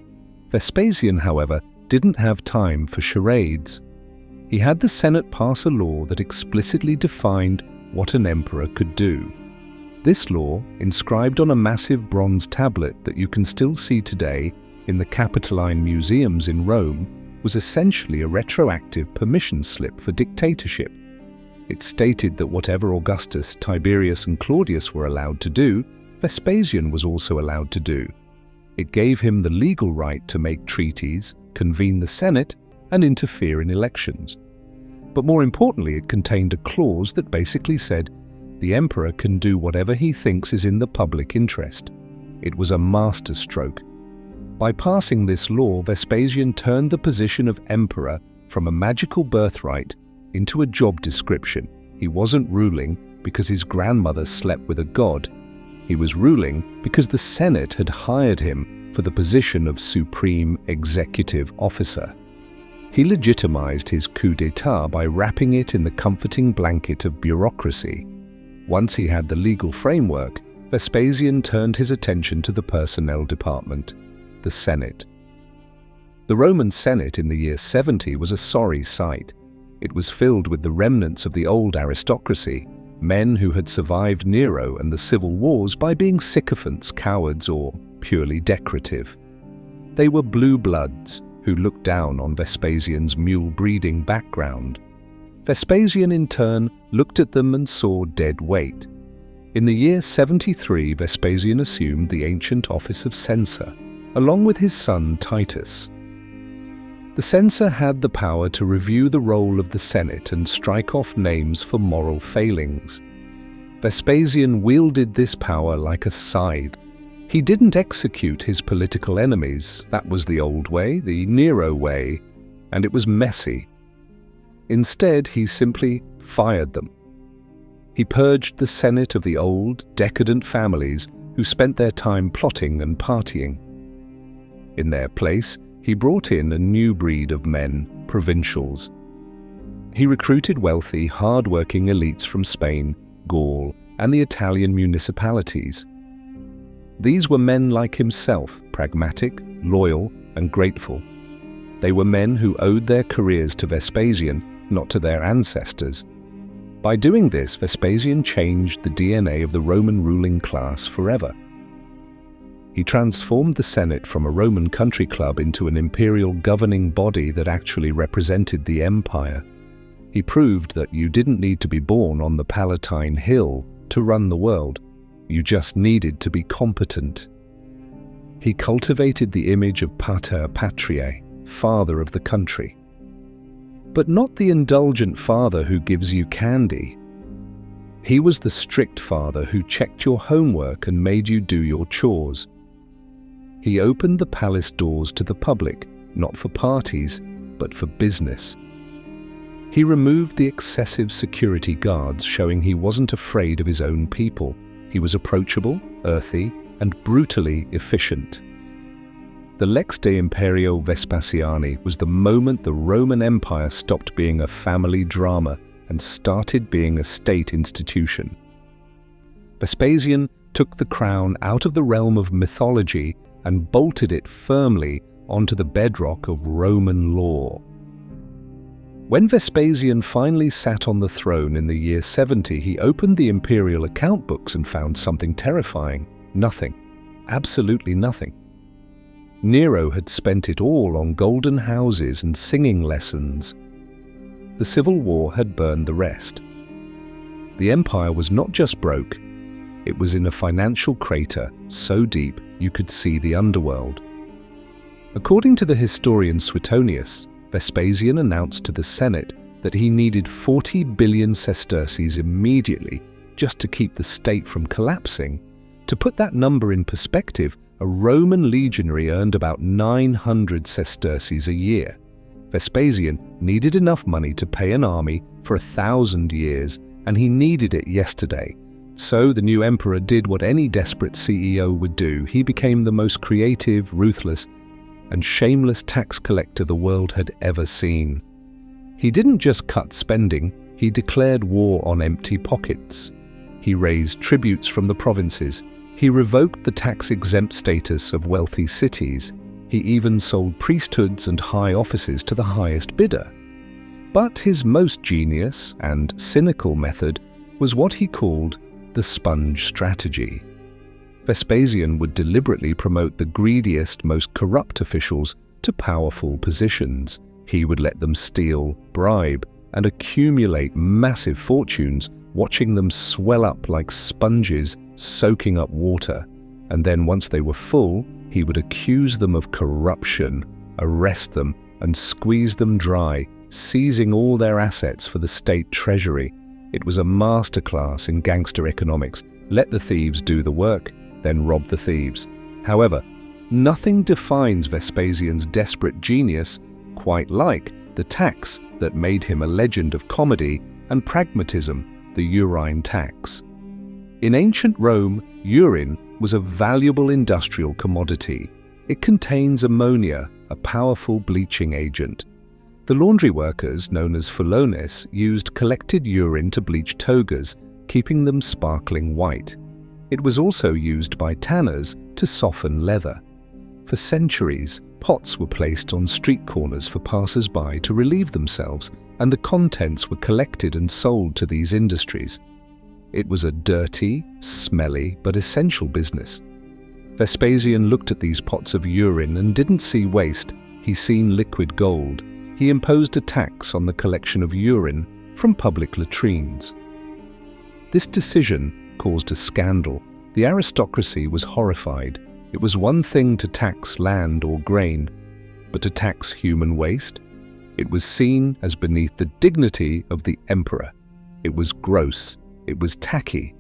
Vespasian, however, didn't have time for charades. He had the Senate pass a law that explicitly defined what an emperor could do. This law, inscribed on a massive bronze tablet that you can still see today in the Capitoline museums in Rome, was essentially a retroactive permission slip for dictatorship. It stated that whatever Augustus, Tiberius, and Claudius were allowed to do, Vespasian was also allowed to do. It gave him the legal right to make treaties, convene the Senate, and interfere in elections. But more importantly, it contained a clause that basically said the emperor can do whatever he thinks is in the public interest. It was a masterstroke. By passing this law, Vespasian turned the position of emperor from a magical birthright into a job description. He wasn't ruling because his grandmother slept with a god. He was ruling because the Senate had hired him for the position of supreme executive officer. He legitimized his coup d'etat by wrapping it in the comforting blanket of bureaucracy. Once he had the legal framework, Vespasian turned his attention to the personnel department, the Senate. The Roman Senate in the year 70 was a sorry sight. It was filled with the remnants of the old aristocracy, men who had survived Nero and the civil wars by being sycophants, cowards, or purely decorative. They were blue bloods who looked down on Vespasian's mule-breeding background. Vespasian, in turn, looked at them and saw dead weight. In the year 73, Vespasian assumed the ancient office of censor, along with his son Titus. The censor had the power to review the role of the Senate and strike off names for moral failings. Vespasian wielded this power like a scythe. He didn't execute his political enemies. That was the old way, the Nero way, and it was messy. Instead, he simply fired them. He purged the Senate of the old, decadent families who spent their time plotting and partying. In their place, he brought in a new breed of men, provincials. He recruited wealthy, hard-working elites from Spain, Gaul, and the Italian municipalities. These were men like himself, pragmatic, loyal, and grateful. They were men who owed their careers to Vespasian, not to their ancestors. By doing this, Vespasian changed the DNA of the Roman ruling class forever. He transformed the Senate from a Roman country club into an imperial governing body that actually represented the empire. He proved that you didn't need to be born on the Palatine Hill to run the world. You just needed to be competent. He cultivated the image of pater patriae, father of the country. But not the indulgent father who gives you candy. He was the strict father who checked your homework and made you do your chores. He opened the palace doors to the public, not for parties, but for business. He removed the excessive security guards, showing he wasn't afraid of his own people. He was approachable, earthy, and brutally efficient. The Lex de Imperio Vespasiani was the moment the Roman Empire stopped being a family drama and started being a state institution. Vespasian took the crown out of the realm of mythology and bolted it firmly onto the bedrock of Roman law. When Vespasian finally sat on the throne in the year 70, he opened the imperial account books and found something terrifying. Nothing. Absolutely nothing. Nero had spent it all on golden houses and singing lessons. The civil war had burned the rest. The empire was not just broke, it was in a financial crater so deep you could see the underworld. According to the historian Suetonius, Vespasian announced to the Senate that he needed 40 billion sesterces immediately just to keep the state from collapsing. To put that number in perspective, a Roman legionary earned about 900 sesterces a year. Vespasian needed enough money to pay an army for 1,000 years, and he needed it yesterday. So the new emperor did what any desperate CEO would do. He became the most creative, ruthless, and shameless tax collector the world had ever seen. He didn't just cut spending, he declared war on empty pockets. He raised tributes from the provinces. He revoked the tax-exempt status of wealthy cities. He even sold priesthoods and high offices to the highest bidder. But his most genius and cynical method was what he called the sponge strategy. Vespasian would deliberately promote the greediest, most corrupt officials to powerful positions. He would let them steal, bribe, and accumulate massive fortunes, watching them swell up like sponges soaking up water. And then once they were full, he would accuse them of corruption, arrest them, and squeeze them dry, seizing all their assets for the state treasury. It was a masterclass in gangster economics. Let the thieves do the work, then rob the thieves. However, nothing defines Vespasian's desperate genius quite like the tax that made him a legend of comedy and pragmatism, the urine tax. In ancient Rome, urine was a valuable industrial commodity. It contains ammonia, a powerful bleaching agent. The laundry workers, known as fulones, used collected urine to bleach togas, keeping them sparkling white. It was also used by tanners to soften leather. For centuries, pots were placed on street corners for passers-by to relieve themselves, and the contents were collected and sold to these industries. It was a dirty, smelly, but essential business. Vespasian looked at these pots of urine and didn't see waste, he seen liquid gold. He imposed a tax on the collection of urine from public latrines. This decision caused a scandal. The aristocracy was horrified. It was one thing to tax land or grain, but to tax human waste? It was seen as beneath the dignity of the emperor. It was gross. It was tacky.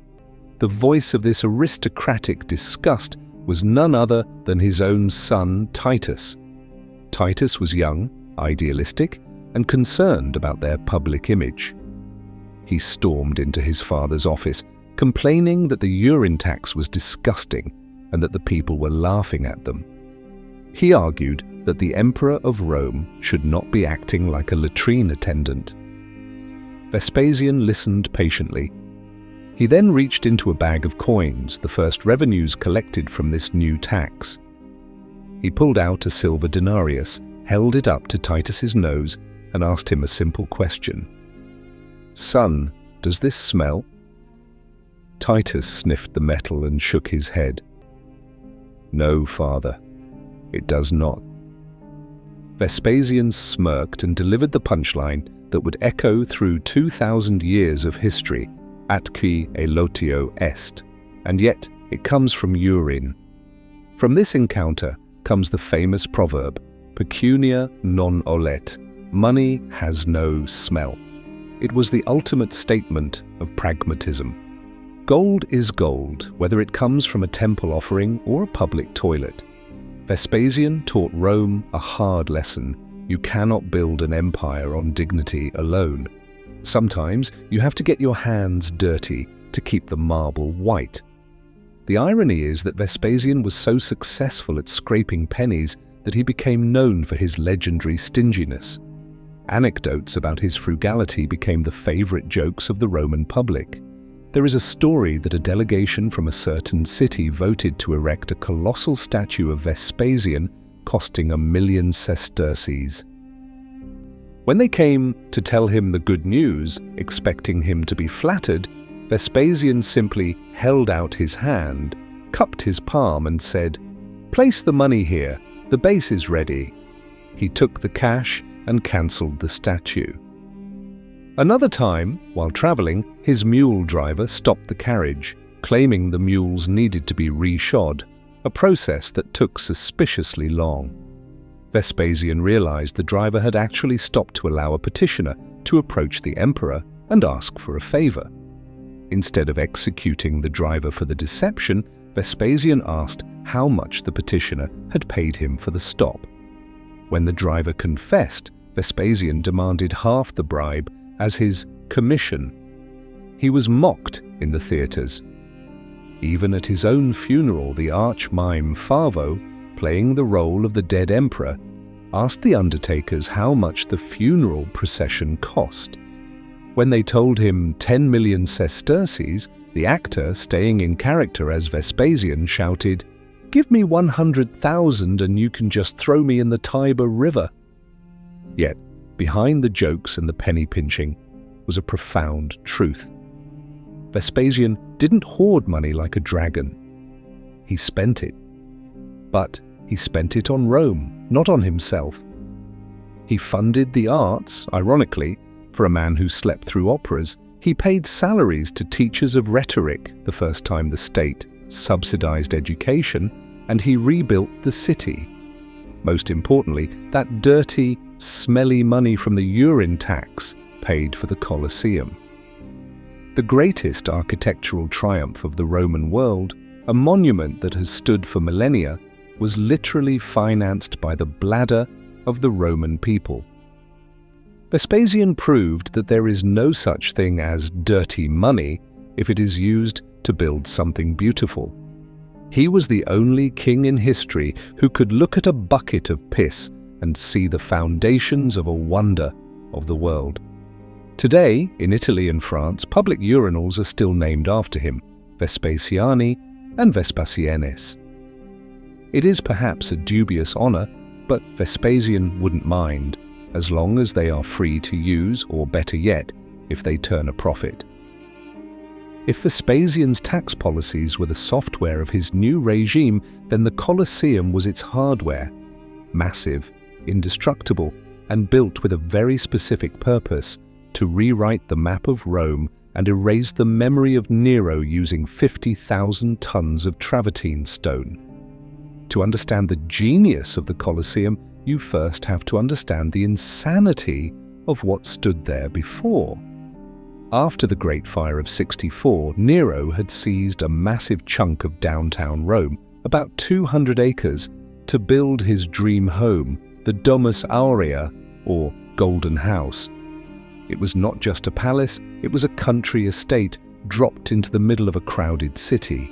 The voice of this aristocratic disgust was none other than his own son, Titus. Titus was young, idealistic, and concerned about their public image. he stormed into his father's office, complaining that the urine tax was disgusting and that the people were laughing at them. He argued that the Emperor of Rome should not be acting like a latrine attendant. Vespasian listened patiently. He then reached into a bag of coins, the first revenues collected from this new tax. He pulled out a silver denarius, held it up to Titus's nose, and asked him a simple question. "Son, does this smell?" Titus sniffed the metal and shook his head. "No, father, it does not." Vespasian smirked and delivered the punchline that would echo through 2,000 years of history, atque elotio est, and yet it comes from urine. From this encounter comes the famous proverb, pecunia non olet, money has no smell. It was the ultimate statement of pragmatism. Gold is gold, whether it comes from a temple offering or a public toilet. Vespasian taught Rome a hard lesson. You cannot build an empire on dignity alone. Sometimes you have to get your hands dirty to keep the marble white. The irony is that Vespasian was so successful at scraping pennies that he became known for his legendary stinginess. Anecdotes about his frugality became the favorite jokes of the Roman public. There is a story that a delegation from a certain city voted to erect a colossal statue of Vespasian costing 1,000,000 sesterces. When they came to tell him the good news, expecting him to be flattered, Vespasian simply held out his hand, cupped his palm and said, "Place the money here, the base is ready." He took the cash and cancelled the statue. Another time, while travelling, his mule driver stopped the carriage, claiming the mules needed to be reshod, a process that took suspiciously long. Vespasian realized the driver had actually stopped to allow a petitioner to approach the emperor and ask for a favor. Instead of executing the driver for the deception, Vespasian asked how much the petitioner had paid him for the stop. When the driver confessed, Vespasian demanded half the bribe as his commission. He was mocked in the theatres. Even at his own funeral, the arch-mime Favo, playing the role of the dead emperor, asked the undertakers how much the funeral procession cost. When they told him 10,000,000 sesterces, the actor, staying in character as Vespasian, shouted, "Give me 100,000 and you can just throw me in the Tiber River." Yet, behind the jokes and the penny pinching was a profound truth. Vespasian didn't hoard money like a dragon. He spent it. But he spent it on Rome, not on himself. He funded the arts, ironically, for a man who slept through operas. He paid salaries to teachers of rhetoric the first time the state subsidized education, and he rebuilt the city. Most importantly, that dirty, smelly money from the urine tax paid for the Colosseum. The greatest architectural triumph of the Roman world, a monument that has stood for millennia, was literally financed by the bladder of the Roman people. Vespasian proved that there is no such thing as dirty money if it is used to build something beautiful. He was the only king in history who could look at a bucket of piss and see the foundations of a wonder of the world. Today, in Italy and France, public urinals are still named after him, Vespasiani and Vespasiennes. It is perhaps a dubious honor, but Vespasian wouldn't mind, as long as they are free to use, or better yet, if they turn a profit. If Vespasian's tax policies were the software of his new regime, then the Colosseum was its hardware, massive, indestructible, and built with a very specific purpose: to rewrite the map of Rome and erase the memory of Nero using 50,000 tons of travertine stone. To understand the genius of the Colosseum, you first have to understand the insanity of what stood there before. After the Great Fire of 64, Nero had seized a massive chunk of downtown Rome, about 200 acres, to build his dream home, the Domus Aurea, or Golden House. It was not just a palace, it was a country estate dropped into the middle of a crowded city.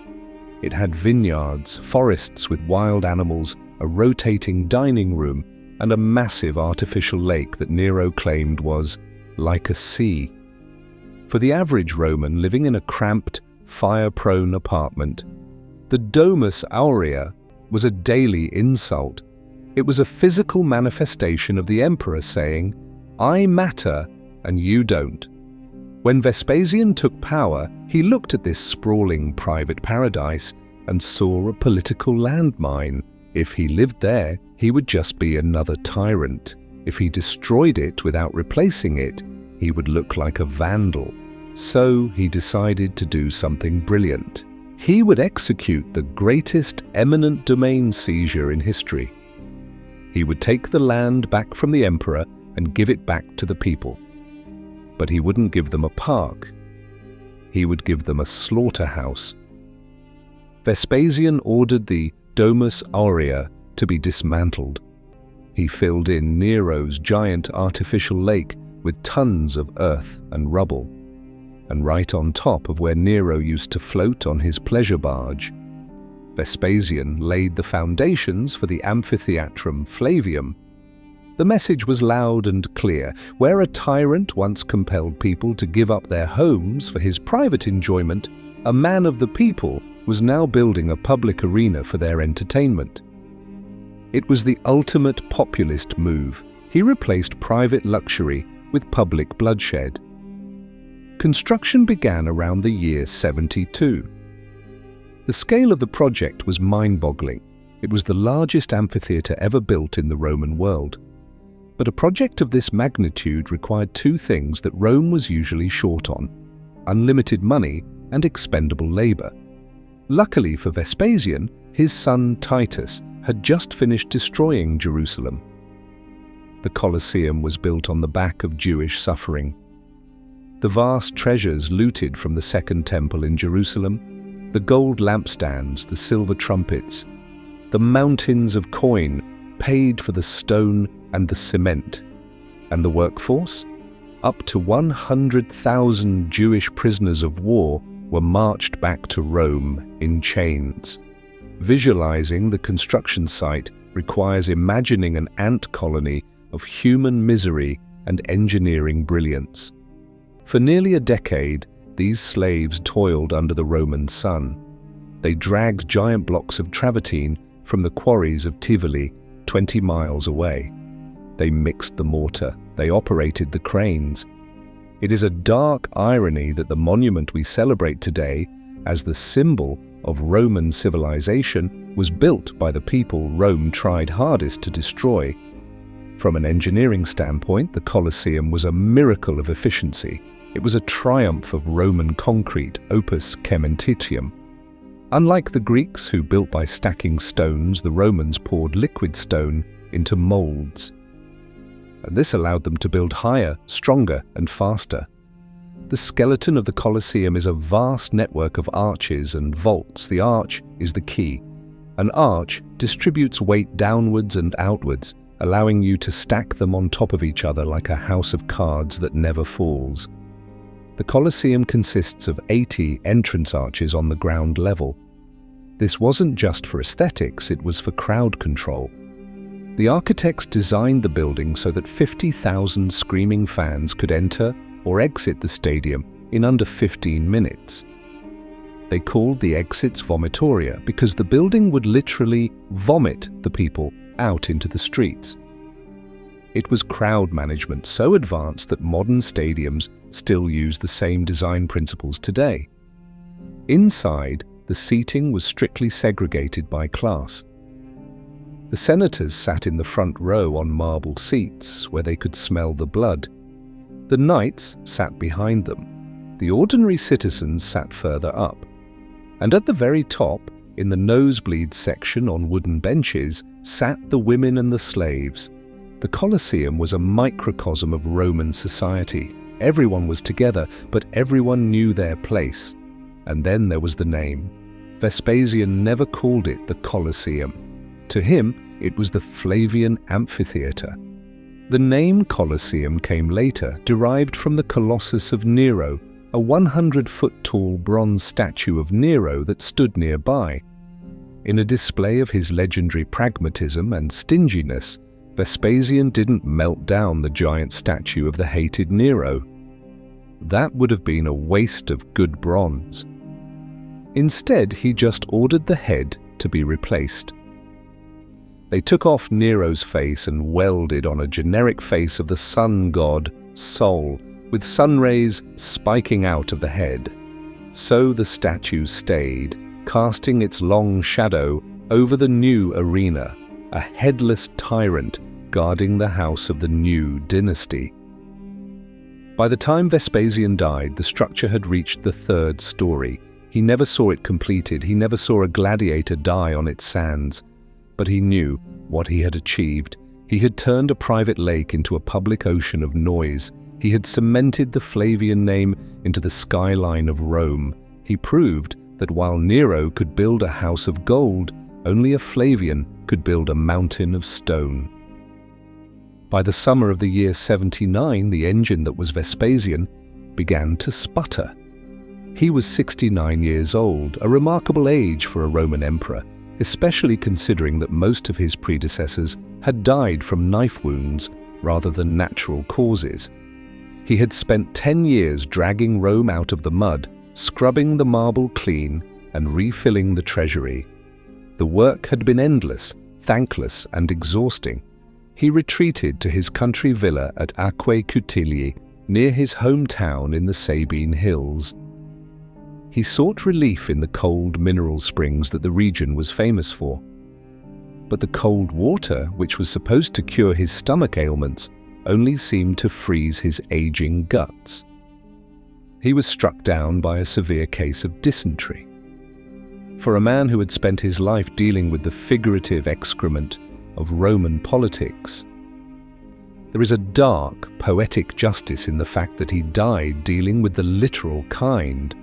It had vineyards, forests with wild animals, a rotating dining room, and a massive artificial lake that Nero claimed was like a sea. For the average Roman living in a cramped, fire-prone apartment, the Domus Aurea was a daily insult. It was a physical manifestation of the emperor saying, "I matter and you don't." When Vespasian took power, he looked at this sprawling private paradise and saw a political landmine. If he lived there, he would just be another tyrant. If he destroyed it without replacing it, he would look like a vandal. So he decided to do something brilliant. He would execute the greatest eminent domain seizure in history. He would take the land back from the emperor and give it back to the people. But he wouldn't give them a park. He would give them a slaughterhouse. Vespasian ordered the Domus Aurea to be dismantled. He filled in Nero's giant artificial lake with tons of earth and rubble. And right on top of where Nero used to float on his pleasure barge, Vespasian laid the foundations for the amphitheatrum Flavian. The message was loud and clear. Where a tyrant once compelled people to give up their homes for his private enjoyment, a man of the people was now building a public arena for their entertainment. It was the ultimate populist move. He replaced private luxury with public bloodshed. Construction began around the year 72. The scale of the project was mind-boggling. It was the largest amphitheatre ever built in the Roman world. But a project of this magnitude required two things that Rome was usually short on: unlimited money and expendable labour. Luckily for Vespasian, his son Titus had just finished destroying Jerusalem. The Colosseum was built on the back of Jewish suffering. The vast treasures looted from the Second Temple in Jerusalem, the gold lampstands, the silver trumpets, the mountains of coin paid for the stone and the cement. And the workforce? Up to 100,000 Jewish prisoners of war were marched back to Rome in chains. Visualizing the construction site requires imagining an ant colony of human misery and engineering brilliance. For nearly a decade, these slaves toiled under the Roman sun. They dragged giant blocks of travertine from the quarries of Tivoli, 20 miles away. They mixed the mortar. They operated the cranes. It is a dark irony that the monument we celebrate today as the symbol of Roman civilization was built by the people Rome tried hardest to destroy. From an engineering standpoint, the Colosseum was a miracle of efficiency. It was a triumph of Roman concrete, opus cementitium. Unlike the Greeks, who built by stacking stones, the Romans poured liquid stone into molds. And this allowed them to build higher, stronger, and faster. The skeleton of the Colosseum is a vast network of arches and vaults. The arch is the key. An arch distributes weight downwards and outwards, allowing you to stack them on top of each other like a house of cards that never falls. The Colosseum consists of 80 entrance arches on the ground level. This wasn't just for aesthetics, it was for crowd control. The architects designed the building so that 50,000 screaming fans could enter or exit the stadium in under 15 minutes. They called the exits vomitoria because the building would literally vomit the people out into the streets. It was crowd management so advanced that modern stadiums still use the same design principles today. Inside, the seating was strictly segregated by class. The senators sat in the front row on marble seats where they could smell the blood. The knights sat behind them. The ordinary citizens sat further up. And at the very top, in the nosebleed section on wooden benches, sat the women and the slaves. The Colosseum was a microcosm of Roman society. Everyone was together, but everyone knew their place. And then there was the name. Vespasian never called it the Colosseum. To him, it was the Flavian amphitheatre. The name Colosseum came later, derived from the Colossus of Nero, a 100-foot-tall bronze statue of Nero that stood nearby. In a display of his legendary pragmatism and stinginess, Vespasian didn't melt down the giant statue of the hated Nero. That would have been a waste of good bronze. Instead, he just ordered the head to be replaced. They took off Nero's face and welded on a generic face of the sun god, Sol, with sun rays spiking out of the head. So the statue stayed, casting its long shadow over the new arena, a headless tyrant guarding the house of the new dynasty. By the time Vespasian died, the structure had reached the 3rd story. He never saw it completed, he never saw a gladiator die on its sands. But he knew what he had achieved. He had turned a private lake into a public ocean of noise. He had cemented the Flavian name into the skyline of Rome. He proved that while Nero could build a house of gold, only a Flavian could build a mountain of stone. By the summer of the year 79, the engine that was Vespasian began to sputter. He was 69 years old, a remarkable age for a Roman emperor, especially considering that most of his predecessors had died from knife wounds rather than natural causes. He had spent 10 years dragging Rome out of the mud, scrubbing the marble clean and refilling the treasury. The work had been endless, thankless and exhausting. He retreated to his country villa at Aquae Cutilii, near his hometown in the Sabine Hills. He sought relief in the cold mineral springs that the region was famous for. But the cold water, which was supposed to cure his stomach ailments, only seemed to freeze his aging guts. He was struck down by a severe case of dysentery. For a man who had spent his life dealing with the figurative excrement of Roman politics, there is a dark, poetic justice in the fact that he died dealing with the literal kind.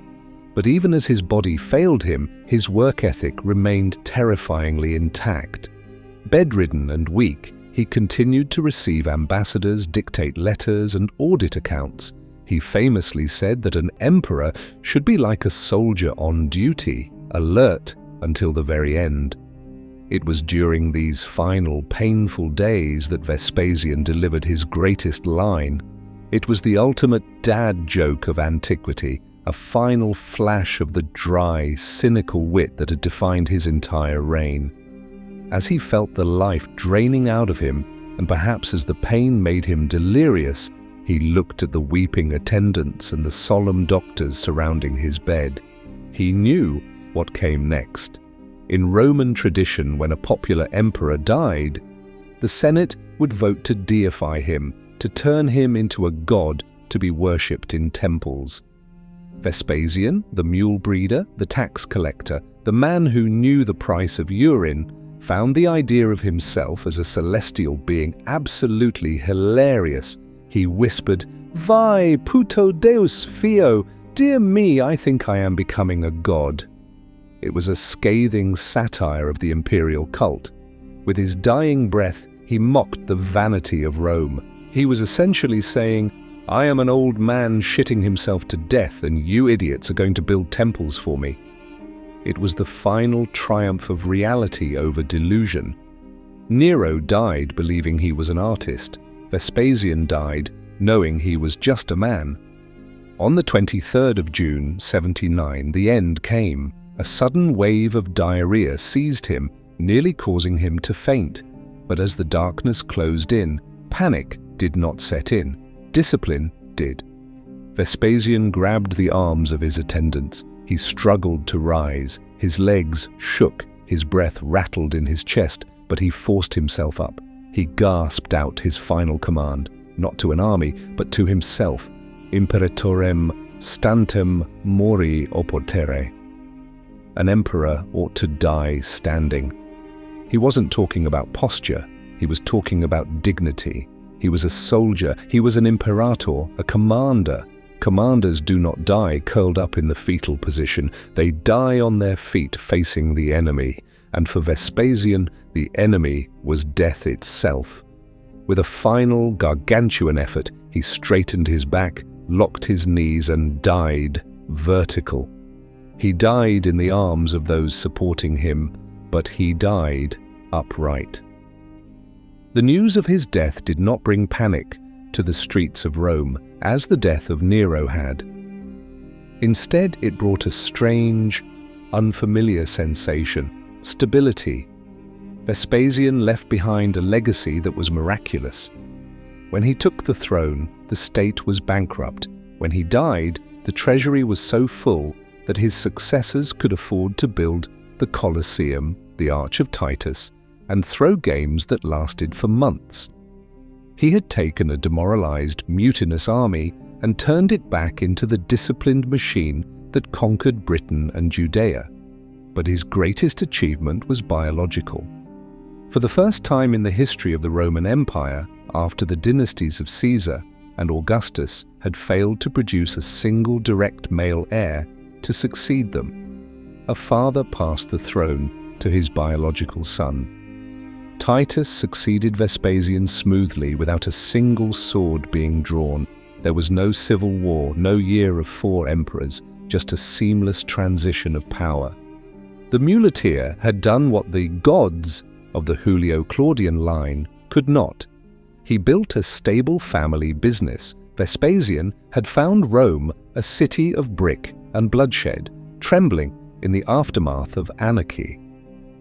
But even as his body failed him, his work ethic remained terrifyingly intact. Bedridden and weak, he continued to receive ambassadors, dictate letters, and audit accounts. He famously said that an emperor should be like a soldier on duty, alert until the very end. It was during these final, painful days that Vespasian delivered his greatest line. It was the ultimate dad joke of antiquity, a final flash of the dry, cynical wit that had defined his entire reign. As he felt the life draining out of him, and perhaps as the pain made him delirious, he looked at the weeping attendants and the solemn doctors surrounding his bed. He knew what came next. In Roman tradition, when a popular emperor died, the Senate would vote to deify him, to turn him into a god to be worshipped in temples. Vespasian, the mule breeder, the tax collector, the man who knew the price of urine, found the idea of himself as a celestial being absolutely hilarious. He whispered, "Vai, puto deus fio, dear me, I think I am becoming a god." It was a scathing satire of the imperial cult. With his dying breath, he mocked the vanity of Rome. He was essentially saying, "I am an old man shitting himself to death, and you idiots are going to build temples for me." It was the final triumph of reality over delusion. Nero died believing he was an artist. Vespasian died knowing he was just a man. On the 23rd of June, 79, the end came. A sudden wave of diarrhea seized him, nearly causing him to faint. But as the darkness closed in, panic did not set in. Discipline did. Vespasian grabbed the arms of his attendants. He struggled to rise. His legs shook. His breath rattled in his chest, but he forced himself up. He gasped out his final command, not to an army, but to himself. Imperatorem stantem mori oportere. An emperor ought to die standing. He wasn't talking about posture. He was talking about dignity. He was a soldier. He was an imperator, a commander. Commanders do not die curled up in the fetal position. They die on their feet facing the enemy. And for Vespasian, the enemy was death itself. With a final gargantuan effort, he straightened his back, locked his knees, and died vertical. He died in the arms of those supporting him, but he died upright. The news of his death did not bring panic to the streets of Rome, as the death of Nero had. Instead, it brought a strange, unfamiliar sensation: stability. Vespasian left behind a legacy that was miraculous. When he took the throne, the state was bankrupt. When he died, the treasury was so full that his successors could afford to build the Colosseum, the Arch of Titus, and throw games that lasted for months. He had taken a demoralized, mutinous army and turned it back into the disciplined machine that conquered Britain and Judea. But his greatest achievement was biological. For the first time in the history of the Roman Empire, after the dynasties of Caesar and Augustus had failed to produce a single direct male heir to succeed them, a father passed the throne to his biological son. Titus succeeded Vespasian smoothly without a single sword being drawn. There was no civil war, no year of 4 emperors, just a seamless transition of power. The muleteer had done what the gods of the Julio-Claudian line could not. He built a stable family business. Vespasian had found Rome a city of brick and bloodshed, trembling in the aftermath of anarchy.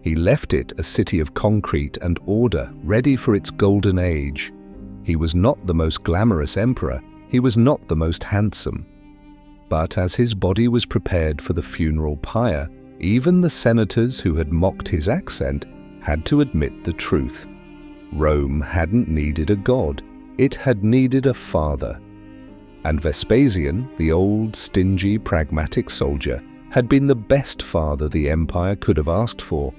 He left it a city of concrete and order, ready for its golden age. He was not the most glamorous emperor, he was not the most handsome. But as his body was prepared for the funeral pyre, even the senators who had mocked his accent had to admit the truth. Rome hadn't needed a god, it had needed a father. And Vespasian, the old, stingy, pragmatic soldier, had been the best father the empire could have asked for.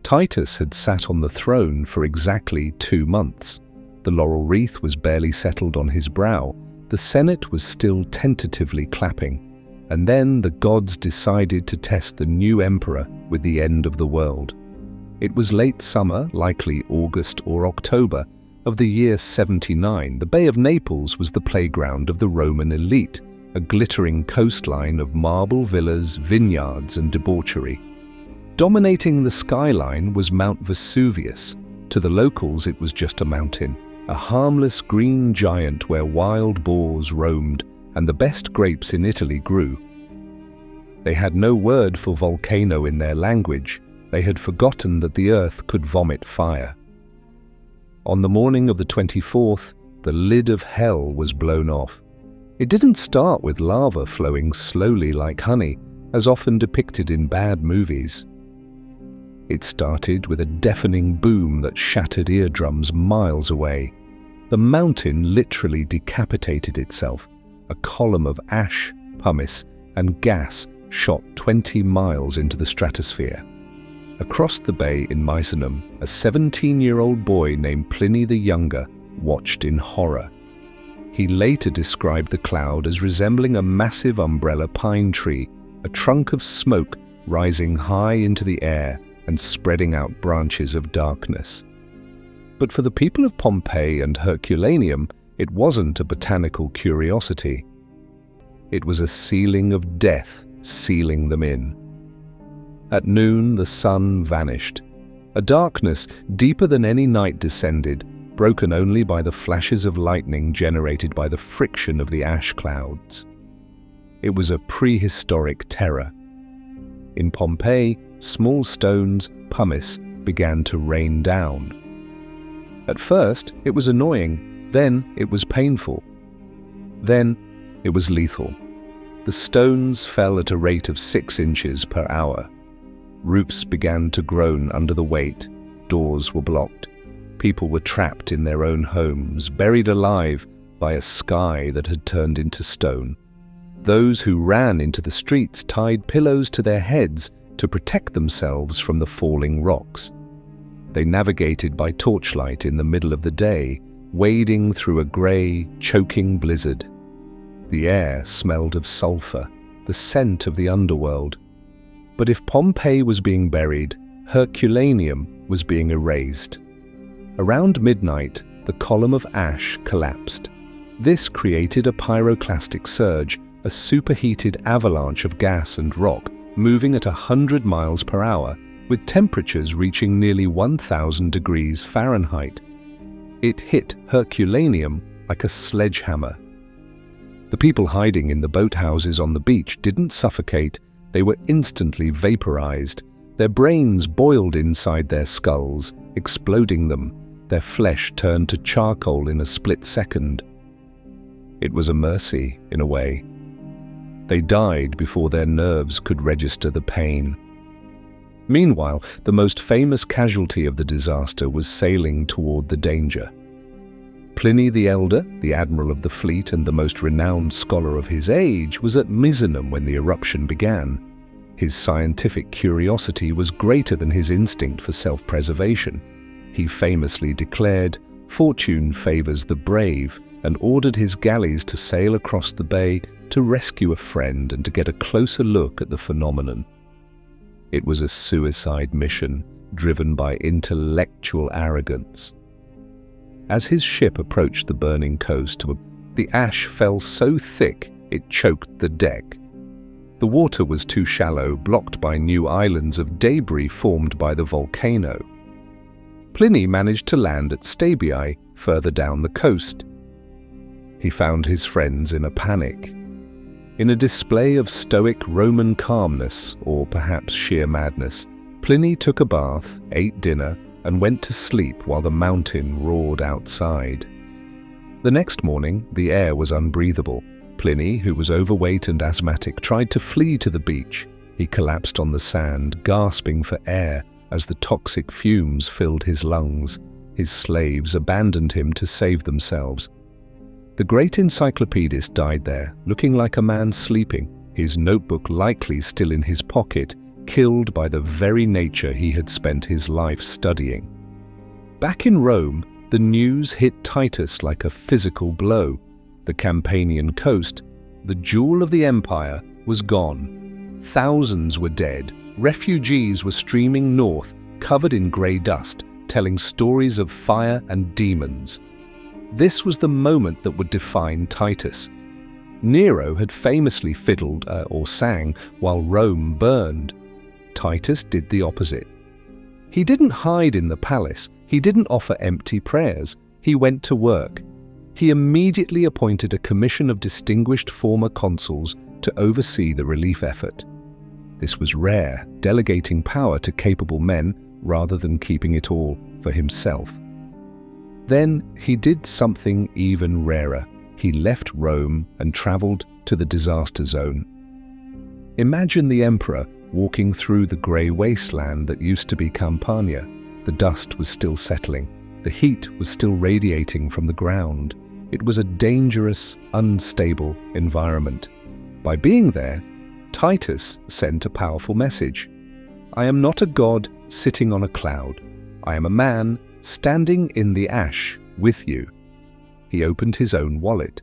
Titus had sat on the throne for exactly 2 months. The laurel wreath was barely settled on his brow. The Senate was still tentatively clapping. And then the gods decided to test the new emperor with the end of the world. It was late summer, likely August or October, of the year 79. The Bay of Naples was the playground of the Roman elite, a glittering coastline of marble villas, vineyards, and debauchery. Dominating the skyline was Mount Vesuvius. To the locals, it was just a mountain, a harmless green giant where wild boars roamed and the best grapes in Italy grew. They had no word for volcano in their language. They had forgotten that the earth could vomit fire. On the morning of the 24th, the lid of hell was blown off. It didn't start with lava flowing slowly like honey, as often depicted in bad movies. It started with a deafening boom that shattered eardrums miles away. The mountain literally decapitated itself. A column of ash, pumice, and gas shot 20 miles into the stratosphere. Across the bay in Misenum, a 17-year-old boy named Pliny the Younger watched in horror. He later described the cloud as resembling a massive umbrella pine tree, a trunk of smoke rising high into the air and spreading out branches of darkness. But for the people of Pompeii and Herculaneum, it wasn't a botanical curiosity. It was a ceiling of death sealing them in. At noon, the sun vanished. A darkness deeper than any night descended, broken only by the flashes of lightning generated by the friction of the ash clouds. It was a prehistoric terror. In Pompeii, small stones, pumice, began to rain down. At first, it was annoying, then it was painful. Then, it was lethal. The stones fell at a rate of 6 inches per hour. Roofs began to groan under the weight, doors were blocked. People were trapped in their own homes, buried alive by a sky that had turned into stone. Those who ran into the streets tied pillows to their heads to protect themselves from the falling rocks. They navigated by torchlight in the middle of the day, wading through a grey, choking blizzard. The air smelled of sulphur, the scent of the underworld. But if Pompeii was being buried, Herculaneum was being erased. Around midnight, the column of ash collapsed. This created a pyroclastic surge, a superheated avalanche of gas and rock moving at 100 miles per hour, with temperatures reaching nearly 1,000 degrees Fahrenheit. It hit Herculaneum like a sledgehammer. The people hiding in the boathouses on the beach didn't suffocate, they were instantly vaporized. Their brains boiled inside their skulls, exploding them. Their flesh turned to charcoal in a split second. It was a mercy, in a way. They died before their nerves could register the pain. Meanwhile, the most famous casualty of the disaster was sailing toward the danger. Pliny the Elder, the admiral of the fleet and the most renowned scholar of his age, was at Misenum when the eruption began. His scientific curiosity was greater than his instinct for self-preservation. He famously declared, "Fortune favors the brave," and ordered his galleys to sail across the bay to rescue a friend and to get a closer look at the phenomenon. It was a suicide mission, driven by intellectual arrogance. As his ship approached the burning coast, the ash fell so thick it choked the deck. The water was too shallow, blocked by new islands of debris formed by the volcano. Pliny managed to land at Stabiae, further down the coast. He found his friends in a panic. In a display of stoic Roman calmness, or perhaps sheer madness, Pliny took a bath, ate dinner, and went to sleep while the mountain roared outside. The next morning, the air was unbreathable. Pliny, who was overweight and asthmatic, tried to flee to the beach. He collapsed on the sand, gasping for air as the toxic fumes filled his lungs. His slaves abandoned him to save themselves. The great encyclopedist died there, looking like a man sleeping, his notebook likely still in his pocket, killed by the very nature he had spent his life studying. Back in Rome, the news hit Titus like a physical blow. The Campanian coast, the jewel of the empire, was gone. Thousands were dead. Refugees were streaming north, covered in grey dust, telling stories of fire and demons. This was the moment that would define Titus. Nero had famously fiddled or sang while Rome burned. Titus did the opposite. He didn't hide in the palace. He didn't offer empty prayers. He went to work. He immediately appointed a commission of distinguished former consuls to oversee the relief effort. This was rare, delegating power to capable men rather than keeping it all for himself. Then he did something even rarer. He left Rome and traveled to the disaster zone. Imagine the emperor walking through the grey wasteland that used to be Campania. The dust was still settling. The heat was still radiating from the ground. It was a dangerous, unstable environment. By being there, Titus sent a powerful message. I am not a god sitting on a cloud. I am a man standing in the ash with you. He opened his own wallet.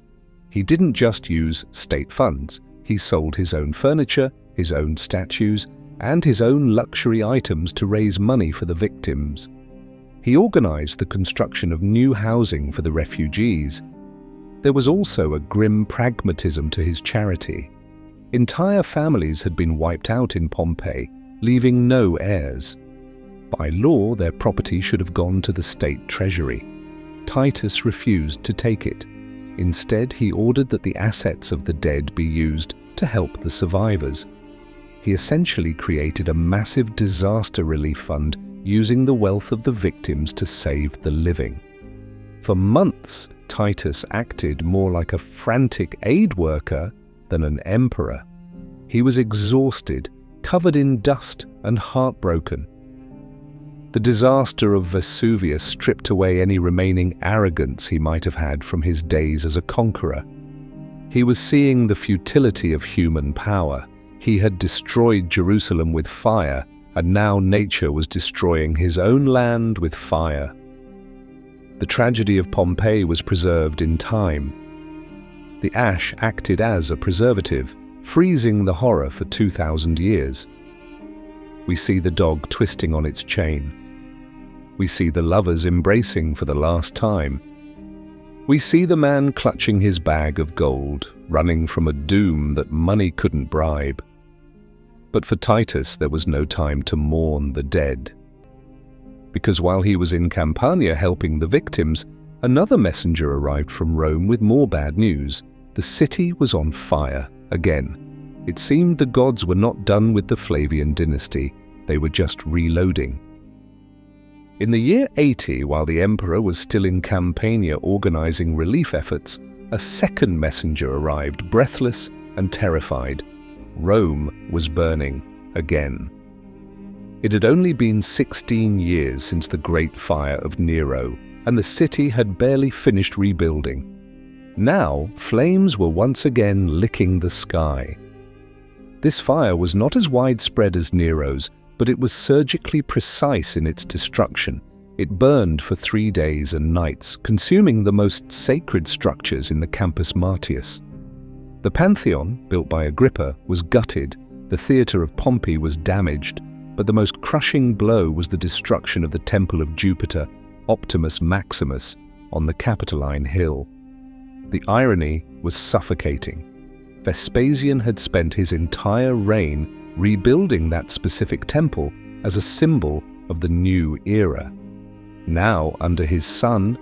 He didn't just use state funds. He sold his own furniture, his own statues, and his own luxury items to raise money for the victims. He organized the construction of new housing for the refugees. There was also a grim pragmatism to his charity. Entire families had been wiped out in Pompeii, leaving no heirs. By law, their property should have gone to the state treasury. Titus refused to take it. Instead, he ordered that the assets of the dead be used to help the survivors. He essentially created a massive disaster relief fund using the wealth of the victims to save the living. For months, Titus acted more like a frantic aid worker than an emperor. He was exhausted, covered in dust, and heartbroken. The disaster of Vesuvius stripped away any remaining arrogance he might have had from his days as a conqueror. He was seeing the futility of human power. He had destroyed Jerusalem with fire, and now nature was destroying his own land with fire. The tragedy of Pompeii was preserved in time. The ash acted as a preservative, freezing the horror for 2,000 years. We see the dog twisting on its chain. We see the lovers embracing for the last time. We see the man clutching his bag of gold, running from a doom that money couldn't bribe. But for Titus, there was no time to mourn the dead. Because while he was in Campania helping the victims, another messenger arrived from Rome with more bad news. The city was on fire again. It seemed the gods were not done with the Flavian dynasty, they were just reloading. In the year 80, while the emperor was still in Campania organizing relief efforts, a second messenger arrived, breathless and terrified. Rome was burning again. It had only been 16 years since the great fire of Nero, and the city had barely finished rebuilding. Now, flames were once again licking the sky. This fire was not as widespread as Nero's, but it was surgically precise in its destruction. It burned for 3 days and nights, consuming the most sacred structures in the Campus Martius. The Pantheon, built by Agrippa, was gutted, the theatre of Pompey was damaged, but the most crushing blow was the destruction of the Temple of Jupiter, Optimus Maximus, on the Capitoline Hill. The irony was suffocating. Vespasian had spent his entire reign rebuilding that specific temple as a symbol of the new era. Now, under his son,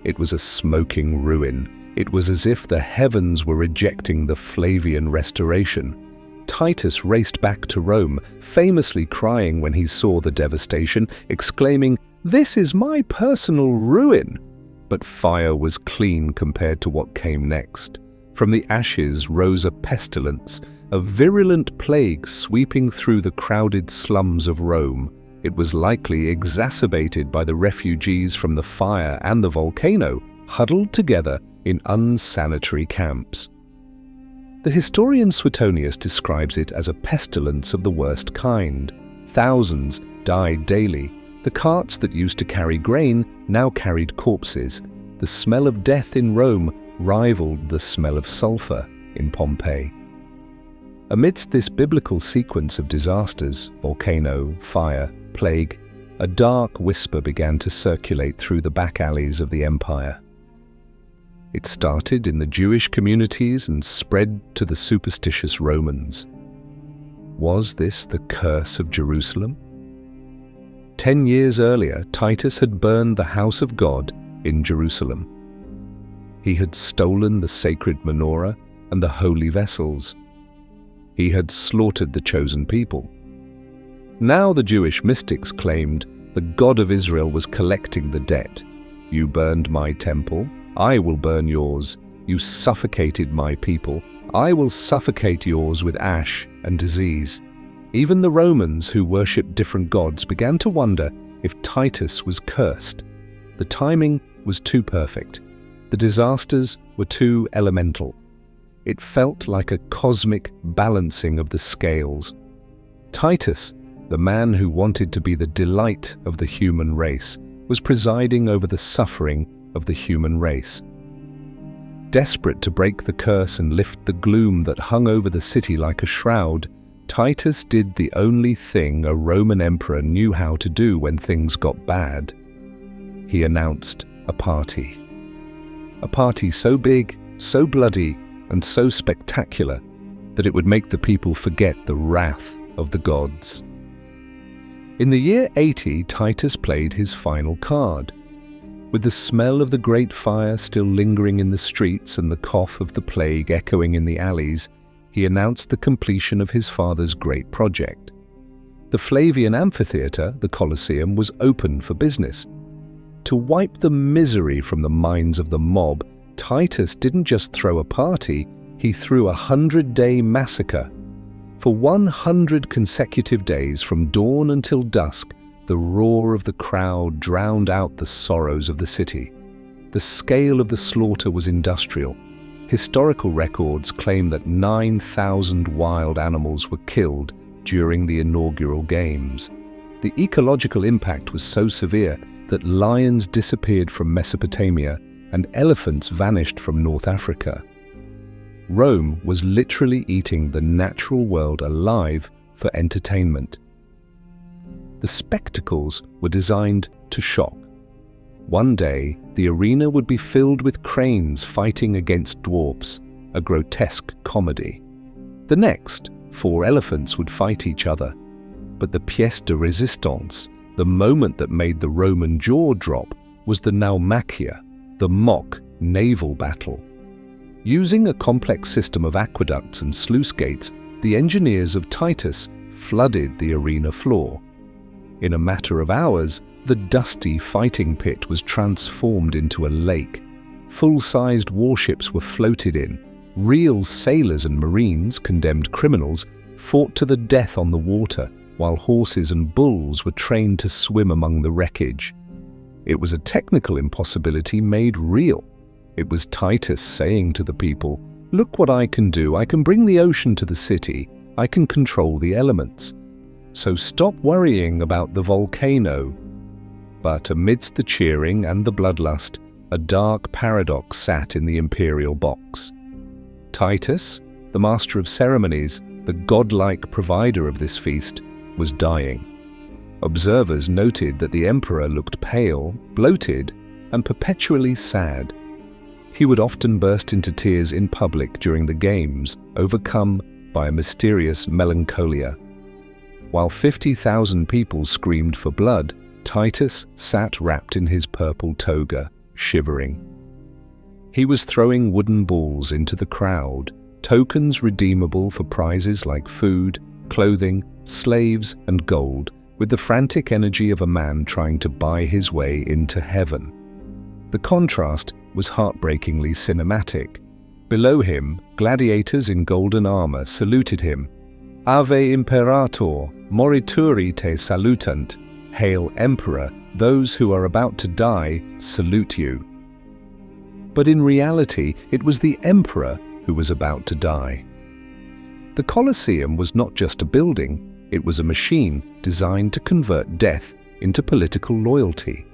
it was a smoking ruin. It was as if the heavens were rejecting the Flavian restoration. Titus raced back to Rome, famously crying when he saw the devastation, exclaiming, "This is my personal ruin!" But fire was clean compared to what came next. From the ashes rose a pestilence, a virulent plague sweeping through the crowded slums of Rome. It was likely exacerbated by the refugees from the fire and the volcano, huddled together in unsanitary camps. The historian Suetonius describes it as a pestilence of the worst kind. Thousands died daily. The carts that used to carry grain now carried corpses. The smell of death in Rome rivaled the smell of sulfur in Pompeii. Amidst this biblical sequence of disasters, volcano, fire, plague, a dark whisper began to circulate through the back alleys of the empire. It started in the Jewish communities and spread to the superstitious Romans. Was this the curse of Jerusalem? 10 years earlier, Titus had burned the house of God in Jerusalem. He had stolen the sacred menorah and the holy vessels. He had slaughtered the chosen people. Now the Jewish mystics claimed the God of Israel was collecting the debt. You burned my temple, I will burn yours. You suffocated my people, I will suffocate yours with ash and disease. Even the Romans, who worshipped different gods, began to wonder if Titus was cursed. The timing was too perfect. The disasters were too elemental. It felt like a cosmic balancing of the scales. Titus, the man who wanted to be the delight of the human race, was presiding over the suffering of the human race. Desperate to break the curse and lift the gloom that hung over the city like a shroud, Titus did the only thing a Roman emperor knew how to do when things got bad. He announced a party. A party so big, so bloody, and so spectacular that it would make the people forget the wrath of the gods. In the year 80, Titus played his final card. With the smell of the great fire still lingering in the streets and the cough of the plague echoing in the alleys, he announced the completion of his father's great project. The Flavian amphitheatre, the Colosseum, was open for business. To wipe the misery from the minds of the mob, Titus didn't just throw a party, he threw a 100-day massacre. For 100 consecutive days, from dawn until dusk, the roar of the crowd drowned out the sorrows of the city. The scale of the slaughter was industrial. Historical records claim that 9,000 wild animals were killed during the inaugural games. The ecological impact was so severe that lions disappeared from Mesopotamia and elephants vanished from North Africa. Rome was literally eating the natural world alive for entertainment. The spectacles were designed to shock. One day, the arena would be filled with cranes fighting against dwarfs, a grotesque comedy. The next, 4 elephants would fight each other. But the pièce de résistance, the moment that made the Roman jaw drop, was the naumachia, the mock naval battle. Using a complex system of aqueducts and sluice gates, the engineers of Titus flooded the arena floor. In a matter of hours, the dusty fighting pit was transformed into a lake. Full-sized warships were floated in. Real sailors and marines, condemned criminals, fought to the death on the water, while horses and bulls were trained to swim among the wreckage. It was a technical impossibility made real. It was Titus saying to the people, "Look what I can do. I can bring the ocean to the city. I can control the elements. So stop worrying about the volcano." But amidst the cheering and the bloodlust, a dark paradox sat in the imperial box. Titus, the master of ceremonies, the godlike provider of this feast, was dying. Observers noted that the emperor looked pale, bloated, and perpetually sad. He would often burst into tears in public during the games, overcome by a mysterious melancholia. While 50,000 people screamed for blood, Titus sat wrapped in his purple toga, shivering. He was throwing wooden balls into the crowd, tokens redeemable for prizes like food, clothing, slaves, and gold, with the frantic energy of a man trying to buy his way into heaven. The contrast was heartbreakingly cinematic. Below him, gladiators in golden armor saluted him. Ave Imperator, morituri te salutant. Hail Emperor, those who are about to die salute you. But in reality, it was the emperor who was about to die. The Colosseum was not just a building, it was a machine designed to convert death into political loyalty.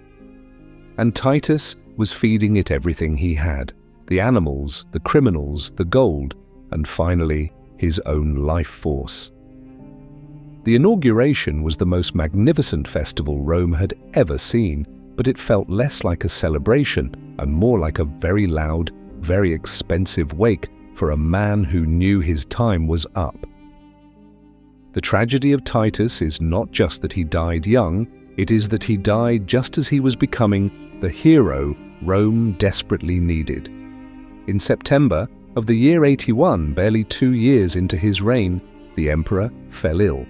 And Titus was feeding it everything he had: the animals, the criminals, the gold, and finally, his own life force. The inauguration was the most magnificent festival Rome had ever seen, but it felt less like a celebration and more like a very loud, very expensive wake for a man who knew his time was up. The tragedy of Titus is not just that he died young, it is that he died just as he was becoming the hero Rome desperately needed. In September of the year 81, barely 2 years into his reign, the emperor fell ill.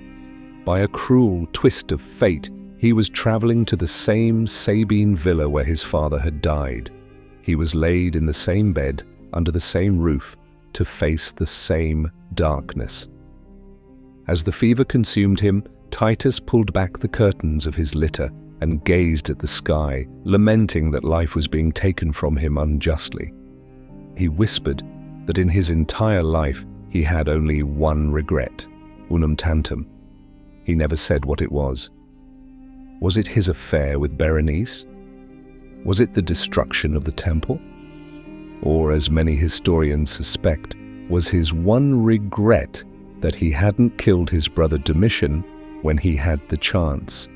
By a cruel twist of fate, he was traveling to the same Sabine villa where his father had died. He was laid in the same bed, under the same roof, to face the same darkness. As the fever consumed him, Titus pulled back the curtains of his litter and gazed at the sky, lamenting that life was being taken from him unjustly. He whispered that in his entire life he had only one regret, unum tantum. He never said what it was. Was it his affair with Berenice? Was it the destruction of the temple? Or, as many historians suspect, was his one regret that he hadn't killed his brother Domitian when he had the chance?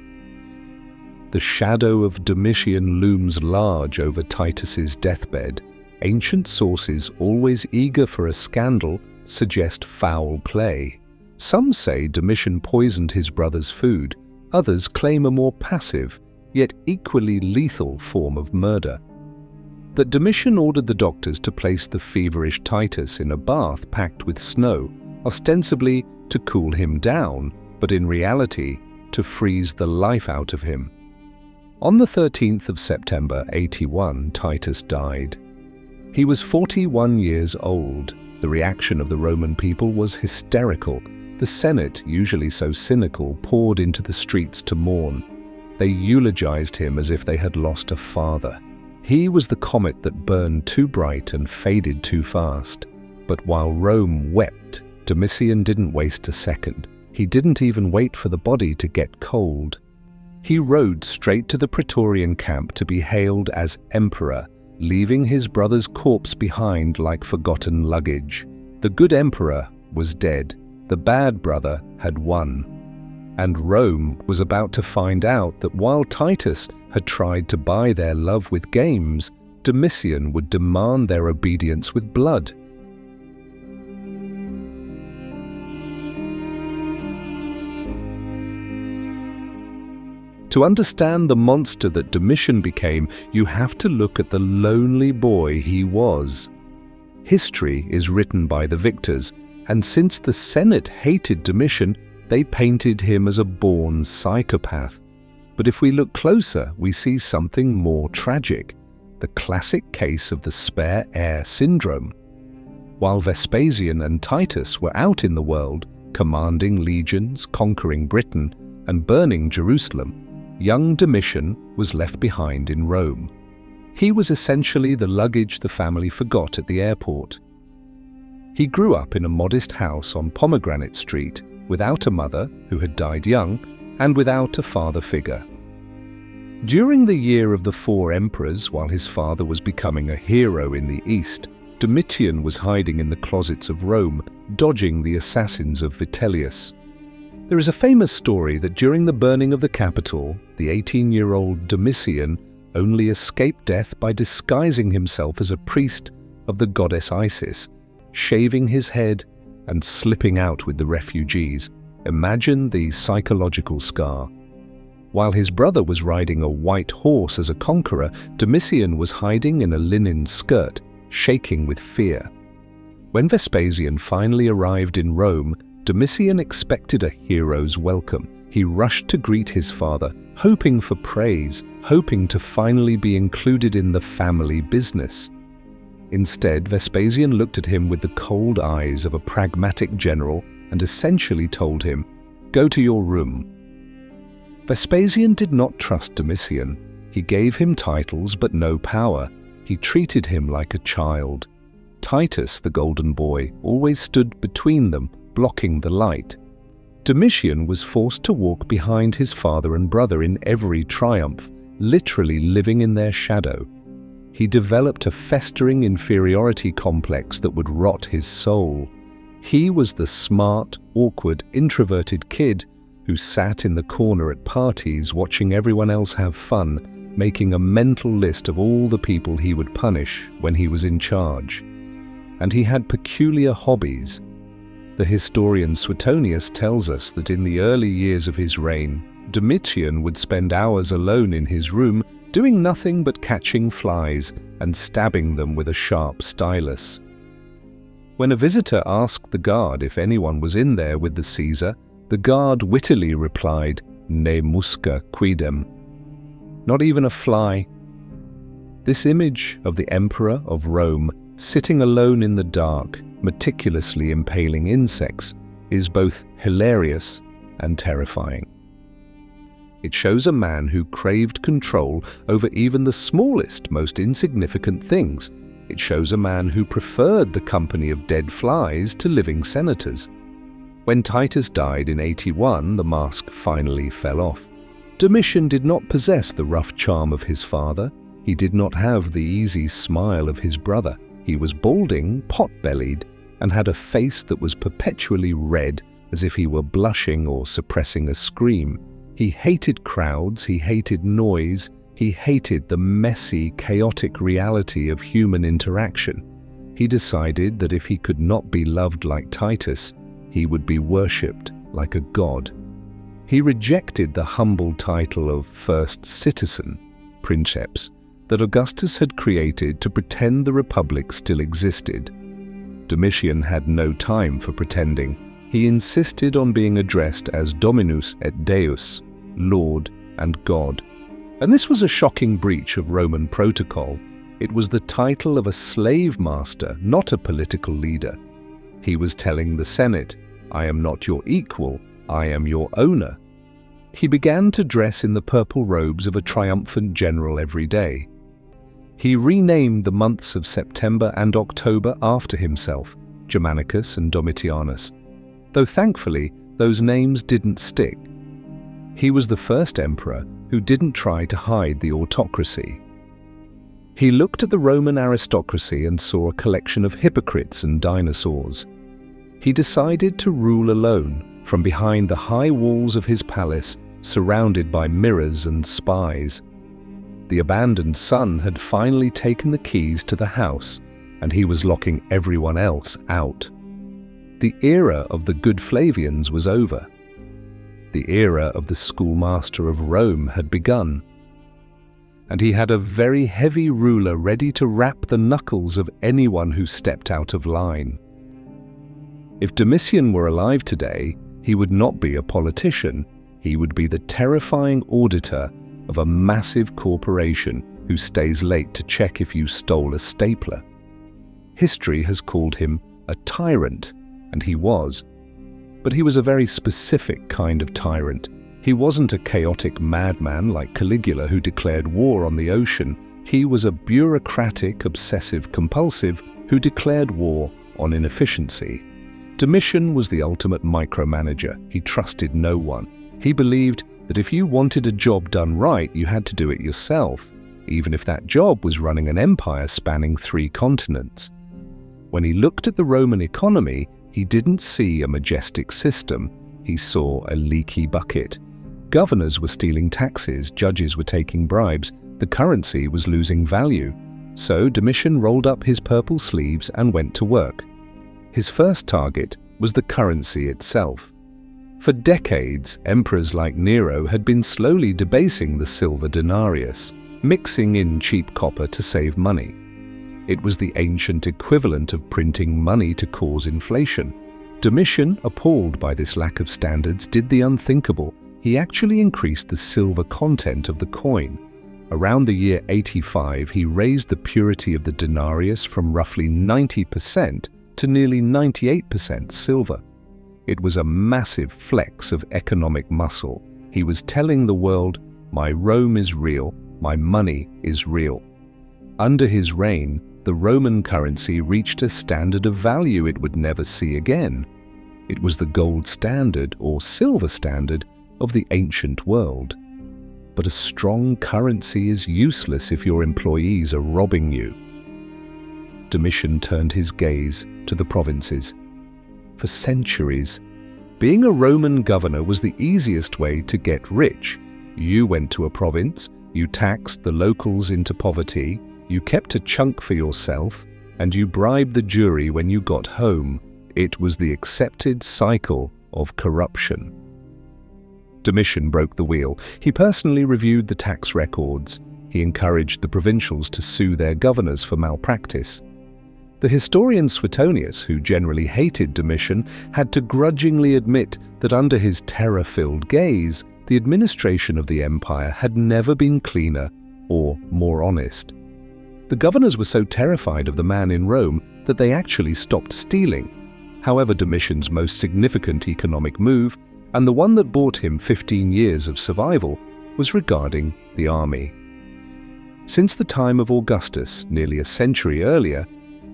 The shadow of Domitian looms large over Titus's deathbed. Ancient sources, always eager for a scandal, suggest foul play. Some say Domitian poisoned his brother's food. Others claim a more passive, yet equally lethal form of murder. That Domitian ordered the doctors to place the feverish Titus in a bath packed with snow, ostensibly to cool him down, but in reality to freeze the life out of him. On the 13th of September 81, Titus died. He was 41 years old. The reaction of the Roman people was hysterical. The Senate, usually so cynical, poured into the streets to mourn. They eulogized him as if they had lost a father. He was the comet that burned too bright and faded too fast. But while Rome wept, Domitian didn't waste a second. He didn't even wait for the body to get cold. He rode straight to the Praetorian camp to be hailed as emperor, leaving his brother's corpse behind like forgotten luggage. The good emperor was dead. The bad brother had won. And Rome was about to find out that while Titus had tried to buy their love with games, Domitian would demand their obedience with blood. To understand the monster that Domitian became, you have to look at the lonely boy he was. History is written by the victors, and since the Senate hated Domitian, they painted him as a born psychopath. But if we look closer, we see something more tragic, the classic case of the spare heir syndrome. While Vespasian and Titus were out in the world, commanding legions, conquering Britain, and burning Jerusalem, young Domitian was left behind in Rome. He was essentially the luggage the family forgot at the airport. He grew up in a modest house on Pomegranate Street, without a mother, who had died young, and without a father figure. During the year of the 4 emperors, while his father was becoming a hero in the East, Domitian was hiding in the closets of Rome, dodging the assassins of Vitellius. There is a famous story that during the burning of the Capitol, the 18-year-old Domitian only escaped death by disguising himself as a priest of the goddess Isis, shaving his head and slipping out with the refugees. Imagine the psychological scar. While his brother was riding a white horse as a conqueror, Domitian was hiding in a linen skirt, shaking with fear. When Vespasian finally arrived in Rome, Domitian expected a hero's welcome. He rushed to greet his father, hoping for praise, hoping to finally be included in the family business. Instead, Vespasian looked at him with the cold eyes of a pragmatic general and essentially told him, "Go to your room." Vespasian did not trust Domitian. He gave him titles but no power. He treated him like a child. Titus, the golden boy, always stood between them, blocking the light. Domitian was forced to walk behind his father and brother in every triumph, literally living in their shadow. He developed a festering inferiority complex that would rot his soul. He was the smart, awkward, introverted kid who sat in the corner at parties watching everyone else have fun, making a mental list of all the people he would punish when he was in charge. And he had peculiar hobbies. The historian Suetonius tells us that in the early years of his reign, Domitian would spend hours alone in his room, doing nothing but catching flies and stabbing them with a sharp stylus. When a visitor asked the guard if anyone was in there with the Caesar, the guard wittily replied, "Ne musca quidem." Not even a fly. This image of the Emperor of Rome sitting alone in the dark, meticulously impaling insects, is both hilarious and terrifying. It shows a man who craved control over even the smallest, most insignificant things. It shows a man who preferred the company of dead flies to living senators. When Titus died in 81, the mask finally fell off. Domitian did not possess the rough charm of his father. He did not have the easy smile of his brother. He was balding, pot-bellied, and had a face that was perpetually red, as if he were blushing or suppressing a scream. He hated crowds, he hated noise, he hated the messy, chaotic reality of human interaction. He decided that if he could not be loved like Titus, he would be worshipped like a god. He rejected the humble title of first citizen, princeps, that Augustus had created to pretend the republic still existed. Domitian had no time for pretending. He insisted on being addressed as Dominus et Deus, Lord and God. And this was a shocking breach of Roman protocol. It was the title of a slave master, not a political leader. He was telling the Senate, "I am not your equal, I am your owner." He began to dress in the purple robes of a triumphant general every day. He renamed the months of September and October after himself, Germanicus and Domitianus, though thankfully those names didn't stick. He was the first emperor who didn't try to hide the autocracy. He looked at the Roman aristocracy and saw a collection of hypocrites and dinosaurs. He decided to rule alone, from behind the high walls of his palace, surrounded by mirrors and spies. The abandoned son had finally taken the keys to the house, and he was locking everyone else out. The era of the good Flavians was over. The era of the schoolmaster of Rome had begun. And he had a very heavy ruler ready to rap the knuckles of anyone who stepped out of line. If Domitian were alive today, he would not be a politician. He would be the terrifying auditor of a massive corporation who stays late to check if you stole a stapler. History has called him a tyrant, and he was. But he was a very specific kind of tyrant. He wasn't a chaotic madman like Caligula who declared war on the ocean. He was a bureaucratic, obsessive-compulsive who declared war on inefficiency. Domitian was the ultimate micromanager. He trusted no one. He believed that if you wanted a job done right, you had to do it yourself, even if that job was running an empire spanning 3 continents. When he looked at the Roman economy, he didn't see a majestic system. He saw a leaky bucket. Governors were stealing taxes, judges were taking bribes, the currency was losing value. So Domitian rolled up his purple sleeves and went to work. His first target was the currency itself. For decades, emperors like Nero had been slowly debasing the silver denarius, mixing in cheap copper to save money. It was the ancient equivalent of printing money to cause inflation. Domitian, appalled by this lack of standards, did the unthinkable. He actually increased the silver content of the coin. Around the year 85, he raised the purity of the denarius from roughly 90% to nearly 98% silver. It was a massive flex of economic muscle. He was telling the world, "My Rome is real, my money is real." Under his reign, the Roman currency reached a standard of value it would never see again. It was the gold standard or silver standard of the ancient world. But a strong currency is useless if your employees are robbing you. Domitian turned his gaze to the provinces. For centuries, being a Roman governor was the easiest way to get rich. You went to a province, you taxed the locals into poverty, you kept a chunk for yourself, and you bribed the jury when you got home. It was the accepted cycle of corruption. Domitian broke the wheel. He personally reviewed the tax records. He encouraged the provincials to sue their governors for malpractice. The historian Suetonius, who generally hated Domitian, had to grudgingly admit that under his terror-filled gaze, the administration of the empire had never been cleaner or more honest. The governors were so terrified of the man in Rome that they actually stopped stealing. However, Domitian's most significant economic move, and the one that bought him 15 years of survival, was regarding the army. Since the time of Augustus, nearly a century earlier,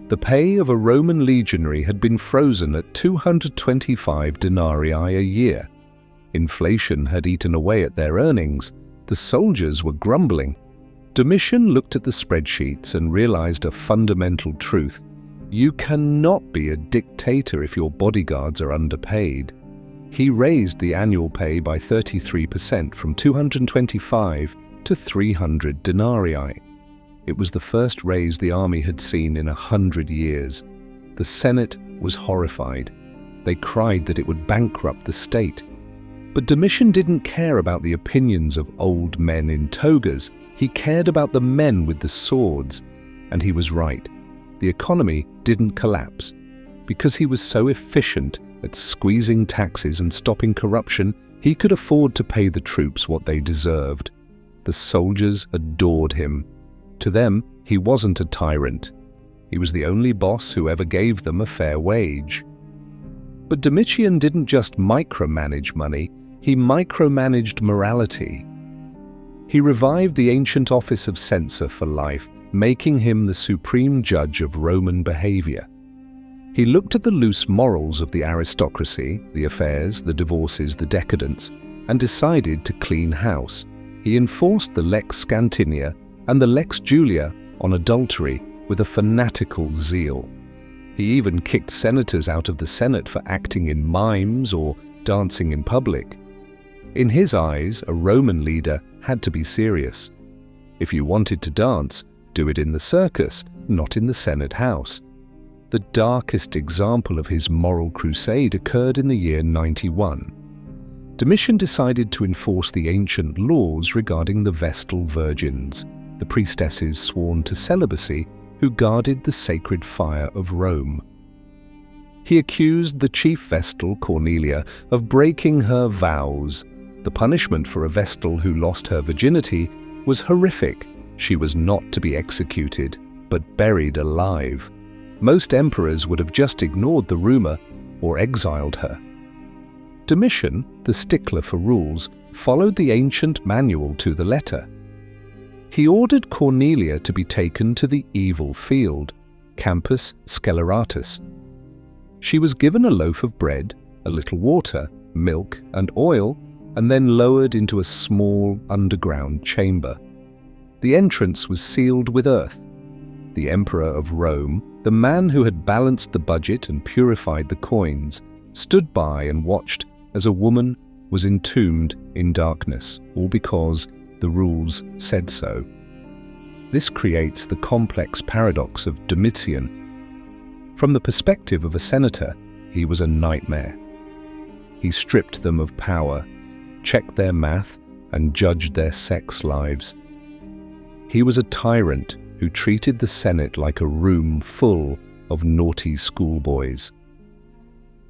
the pay of a Roman legionary had been frozen at 225 denarii a year. Inflation had eaten away at their earnings. The soldiers were grumbling. Domitian looked at the spreadsheets and realized a fundamental truth. You cannot be a dictator if your bodyguards are underpaid. He raised the annual pay by 33% from 225 to 300 denarii. It was the first raise the army had seen in 100 years. The Senate was horrified. They cried that it would bankrupt the state. But Domitian didn't care about the opinions of old men in togas. He cared about the men with the swords. And he was right. The economy didn't collapse. Because he was so efficient at squeezing taxes and stopping corruption, he could afford to pay the troops what they deserved. The soldiers adored him. To them, he wasn't a tyrant. He was the only boss who ever gave them a fair wage. But Domitian didn't just micromanage money, he micromanaged morality. He revived the ancient office of censor for life, making him the supreme judge of Roman behavior. He looked at the loose morals of the aristocracy, the affairs, the divorces, the decadence, and decided to clean house. He enforced the Lex Scantinia and the Lex Julia on adultery with a fanatical zeal. He even kicked senators out of the Senate for acting in mimes or dancing in public. In his eyes, a Roman leader had to be serious. If you wanted to dance, do it in the circus, not in the Senate house. The darkest example of his moral crusade occurred in the year 91. Domitian decided to enforce the ancient laws regarding the Vestal virgins, the priestesses sworn to celibacy who guarded the sacred fire of Rome. He accused the chief Vestal, Cornelia, of breaking her vows. The punishment for a Vestal who lost her virginity was horrific. She was not to be executed, but buried alive. Most emperors would have just ignored the rumor or exiled her. Domitian, the stickler for rules, followed the ancient manual to the letter. He ordered Cornelia to be taken to the evil field, Campus Sceleratus. She was given a loaf of bread, a little water, milk and oil, and then lowered into a small underground chamber. The entrance was sealed with earth. The Emperor of Rome, the man who had balanced the budget and purified the coins, stood by and watched as a woman was entombed in darkness, all because the rules said so. This creates the complex paradox of Domitian. From the perspective of a senator, he was a nightmare. He stripped them of power, checked their math, and judged their sex lives. He was a tyrant who treated the Senate like a room full of naughty schoolboys.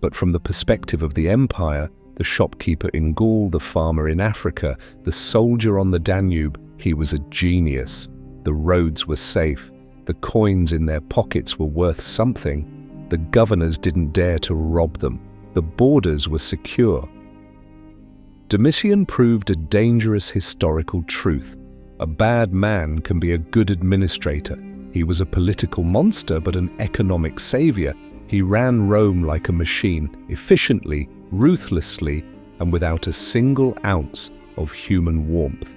But from the perspective of the empire, the shopkeeper in Gaul, the farmer in Africa, the soldier on the Danube, he was a genius. The roads were safe. The coins in their pockets were worth something. The governors didn't dare to rob them. The borders were secure. Domitian proved a dangerous historical truth. A bad man can be a good administrator. He was a political monster, but an economic savior. He ran Rome like a machine, efficiently, ruthlessly, and without a single ounce of human warmth.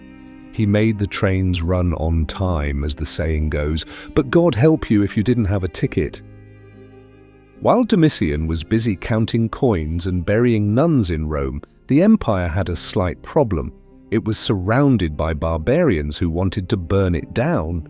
He made the trains run on time, as the saying goes, but God help you if you didn't have a ticket. While Domitian was busy counting coins and burying nuns in Rome, the empire had a slight problem. It was surrounded by barbarians who wanted to burn it down.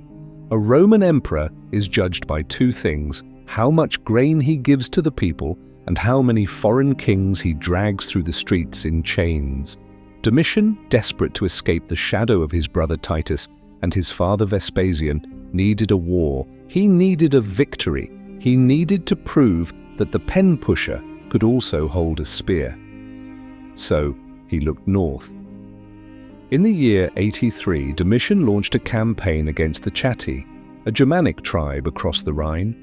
A Roman emperor is judged by two things: how much grain he gives to the people and how many foreign kings he drags through the streets in chains. Domitian, desperate to escape the shadow of his brother Titus and his father Vespasian, needed a war. He needed a victory. He needed to prove that the pen pusher could also hold a spear. So he looked north. In the year 83, Domitian launched a campaign against the Chatti, a Germanic tribe across the Rhine.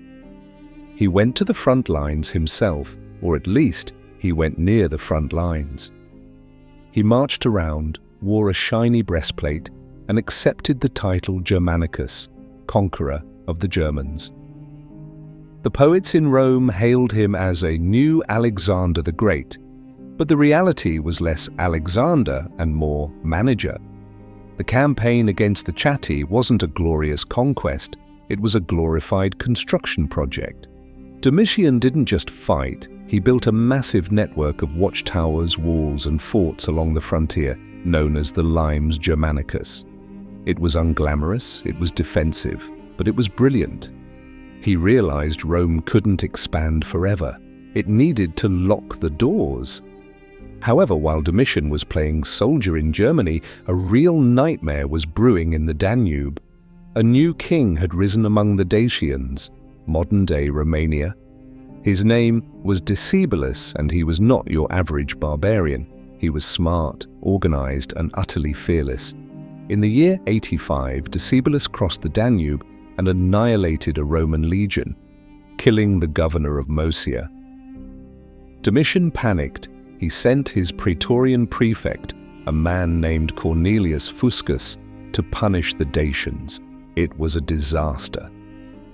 He went to the front lines himself, or at least he went near the front lines. He marched around, wore a shiny breastplate, and accepted the title Germanicus, conqueror of the Germans. The poets in Rome hailed him as a new Alexander the Great, but the reality was less Alexander and more manager. The campaign against the Chatti wasn't a glorious conquest, it was a glorified construction project. Domitian didn't just fight, he built a massive network of watchtowers, walls, and forts along the frontier, known as the Limes Germanicus. It was unglamorous, it was defensive, but it was brilliant. He realized Rome couldn't expand forever. It needed to lock the doors. However, while Domitian was playing soldier in Germany, a real nightmare was brewing in the Danube. A new king had risen among the Dacians, modern-day Romania. His name was Decebalus, and he was not your average barbarian. He was smart, organized, and utterly fearless. In the year 85, Decebalus crossed the Danube and annihilated a Roman legion, killing the governor of Moesia. Domitian panicked. He sent his praetorian prefect, a man named Cornelius Fuscus, to punish the Dacians. It was a disaster.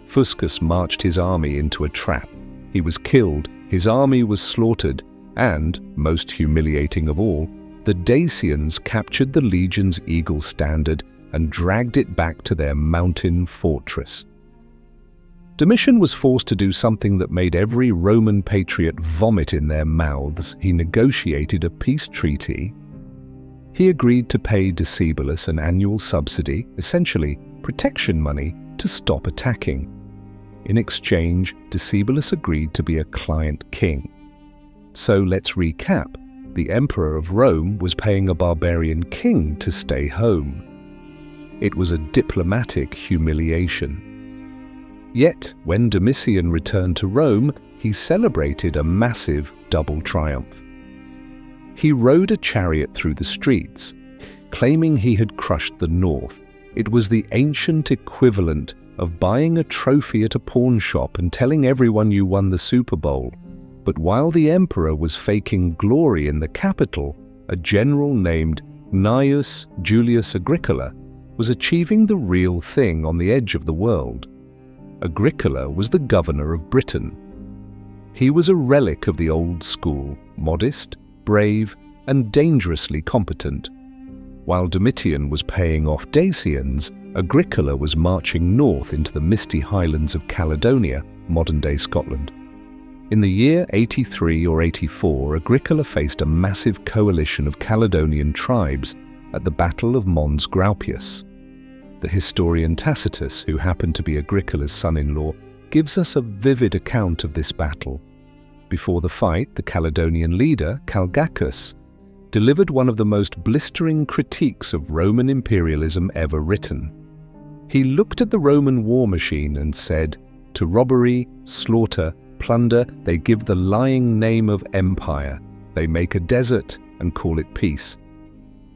Fuscus marched his army into a trap. He was killed, his army was slaughtered, and, most humiliating of all, the Dacians captured the legion's eagle standard and dragged it back to their mountain fortress. Domitian was forced to do something that made every Roman patriot vomit in their mouths. He negotiated a peace treaty. He agreed to pay Decibelus an annual subsidy, essentially protection money, to stop attacking. In exchange, Decibelus agreed to be a client king. So let's recap. The Emperor of Rome was paying a barbarian king to stay home. It was a diplomatic humiliation. Yet, when Domitian returned to Rome, he celebrated a massive double triumph. He rode a chariot through the streets, claiming he had crushed the North. It was the ancient equivalent of buying a trophy at a pawn shop and telling everyone you won the Super Bowl. But while the emperor was faking glory in the capital, a general named Gnaeus Julius Agricola was achieving the real thing on the edge of the world. Agricola was the governor of Britain. He was a relic of the old school, modest, brave, and dangerously competent. While Domitian was paying off Dacians, Agricola was marching north into the misty highlands of Caledonia, modern-day Scotland. In the year 83 or 84, Agricola faced a massive coalition of Caledonian tribes at the Battle of Mons Graupius. The historian Tacitus, who happened to be Agricola's son-in-law, gives us a vivid account of this battle. Before the fight, the Caledonian leader, Calgacus, delivered one of the most blistering critiques of Roman imperialism ever written. He looked at the Roman war machine and said, "To robbery, slaughter, plunder, they give the lying name of empire. They make a desert and call it peace."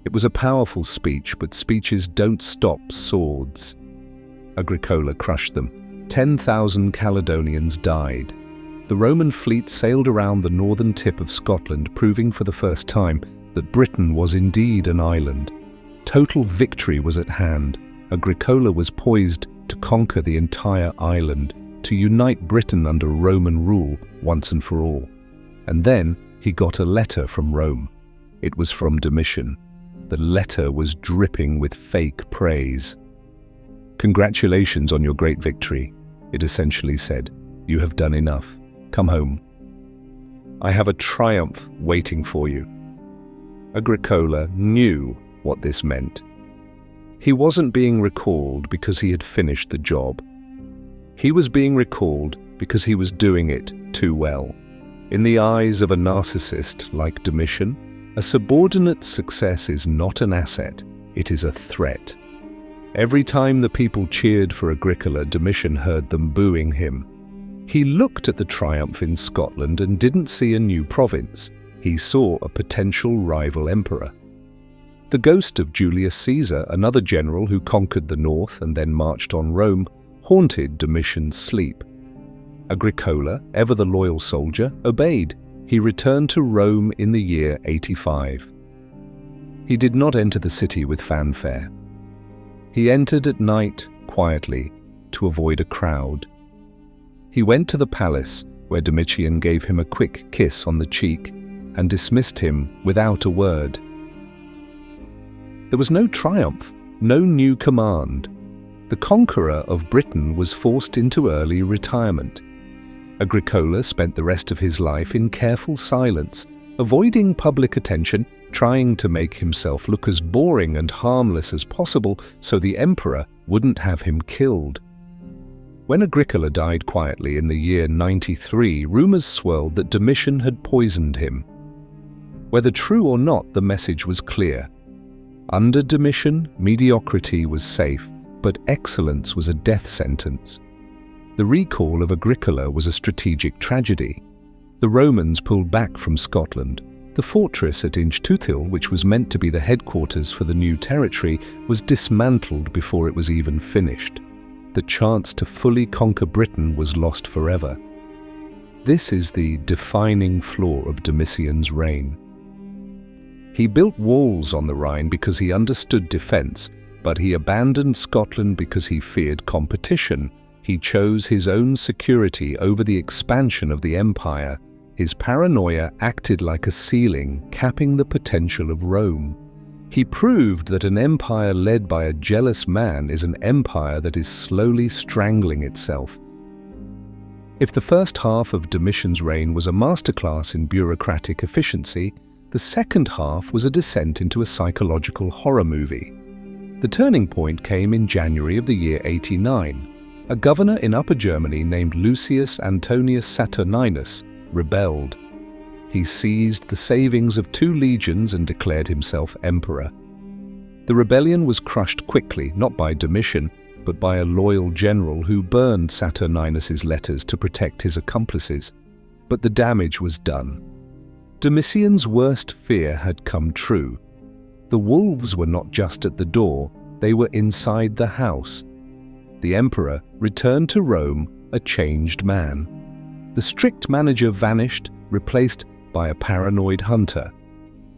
It was a powerful speech, but speeches don't stop swords. Agricola crushed them. 10,000 Caledonians died. The Roman fleet sailed around the northern tip of Scotland, proving for the first time that Britain was indeed an island. Total victory was at hand. Agricola was poised to conquer the entire island, to unite Britain under Roman rule once and for all. And then he got a letter from Rome. It was from Domitian. The letter was dripping with fake praise. "Congratulations on your great victory," it essentially said. "You have done enough. Come home. I have a triumph waiting for you." Agricola knew what this meant. He wasn't being recalled because he had finished the job. He was being recalled because he was doing it too well. In the eyes of a narcissist like Domitian, a subordinate's success is not an asset, it is a threat. Every time the people cheered for Agricola, Domitian heard them booing him. He looked at the triumph in Scotland and didn't see a new province. He saw a potential rival emperor. The ghost of Julius Caesar, another general who conquered the north and then marched on Rome, haunted Domitian's sleep. Agricola, ever the loyal soldier, obeyed. He returned to Rome in the year 85. He did not enter the city with fanfare. He entered at night, quietly, to avoid a crowd. He went to the palace, where Domitian gave him a quick kiss on the cheek and dismissed him without a word. There was no triumph, no new command. The conqueror of Britain was forced into early retirement. Agricola spent the rest of his life in careful silence, avoiding public attention, trying to make himself look as boring and harmless as possible so the emperor wouldn't have him killed. When Agricola died quietly in the year 93, rumors swirled that Domitian had poisoned him. Whether true or not, the message was clear. Under Domitian, mediocrity was safe, but excellence was a death sentence. The recall of Agricola was a strategic tragedy. The Romans pulled back from Scotland. The fortress at Inchtuthil, which was meant to be the headquarters for the new territory, was dismantled before it was even finished. The chance to fully conquer Britain was lost forever. This is the defining flaw of Domitian's reign. He built walls on the Rhine because he understood defense, but he abandoned Scotland because he feared competition. He chose his own security over the expansion of the empire. His paranoia acted like a ceiling, capping the potential of Rome. He proved that an empire led by a jealous man is an empire that is slowly strangling itself. If the first half of Domitian's reign was a masterclass in bureaucratic efficiency, the second half was a descent into a psychological horror movie. The turning point came in January of the year 89. A governor in Upper Germany named Lucius Antonius Saturninus rebelled. He seized the savings of 2 legions and declared himself emperor. The rebellion was crushed quickly, not by Domitian, but by a loyal general who burned Saturninus's letters to protect his accomplices. But the damage was done. Domitian's worst fear had come true. The wolves were not just at the door, they were inside the house. The emperor returned to Rome a changed man. The strict manager vanished, replaced by a paranoid hunter.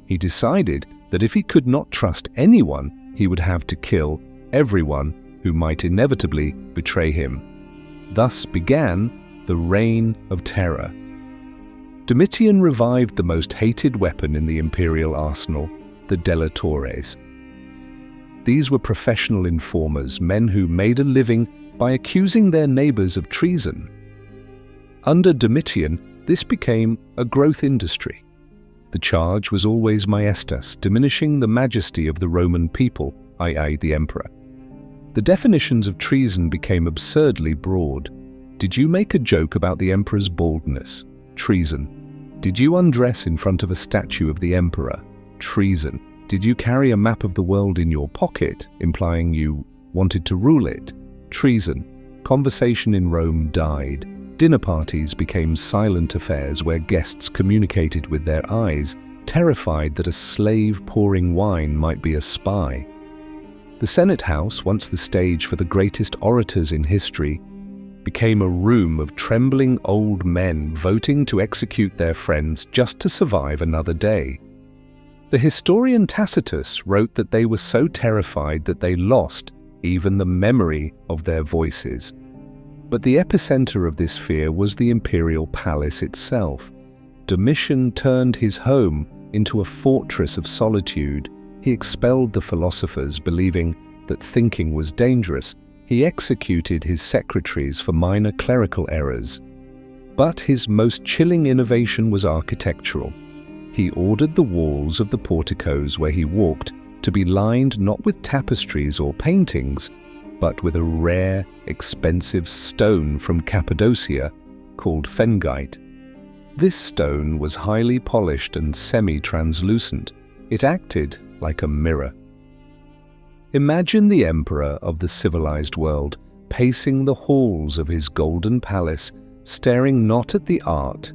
He decided that if he could not trust anyone, he would have to kill everyone who might inevitably betray him. Thus began the Reign of Terror. Domitian revived the most hated weapon in the imperial arsenal, the delatores. These were professional informers, men who made a living by accusing their neighbors of treason. Under Domitian, this became a growth industry. The charge was always maestas, diminishing the majesty of the Roman people, i.e. the emperor. The definitions of treason became absurdly broad. Did you make a joke about the emperor's baldness? Treason. Did you undress in front of a statue of the emperor? Treason. Did you carry a map of the world in your pocket, implying you wanted to rule it? Treason. Conversation in Rome died. Dinner parties became silent affairs where guests communicated with their eyes, terrified that a slave pouring wine might be a spy. The Senate House, once the stage for the greatest orators in history, became a room of trembling old men voting to execute their friends just to survive another day. The historian Tacitus wrote that they were so terrified that they lost even the memory of their voices. But the epicenter of this fear was the imperial palace itself. Domitian turned his home into a fortress of solitude. He expelled the philosophers, believing that thinking was dangerous. He executed his secretaries for minor clerical errors. But his most chilling innovation was architectural. He ordered the walls of the porticos where he walked to be lined not with tapestries or paintings, but with a rare, expensive stone from Cappadocia called phengite. This stone was highly polished and semi-translucent. It acted like a mirror. Imagine the emperor of the civilized world pacing the halls of his golden palace, staring not at the art,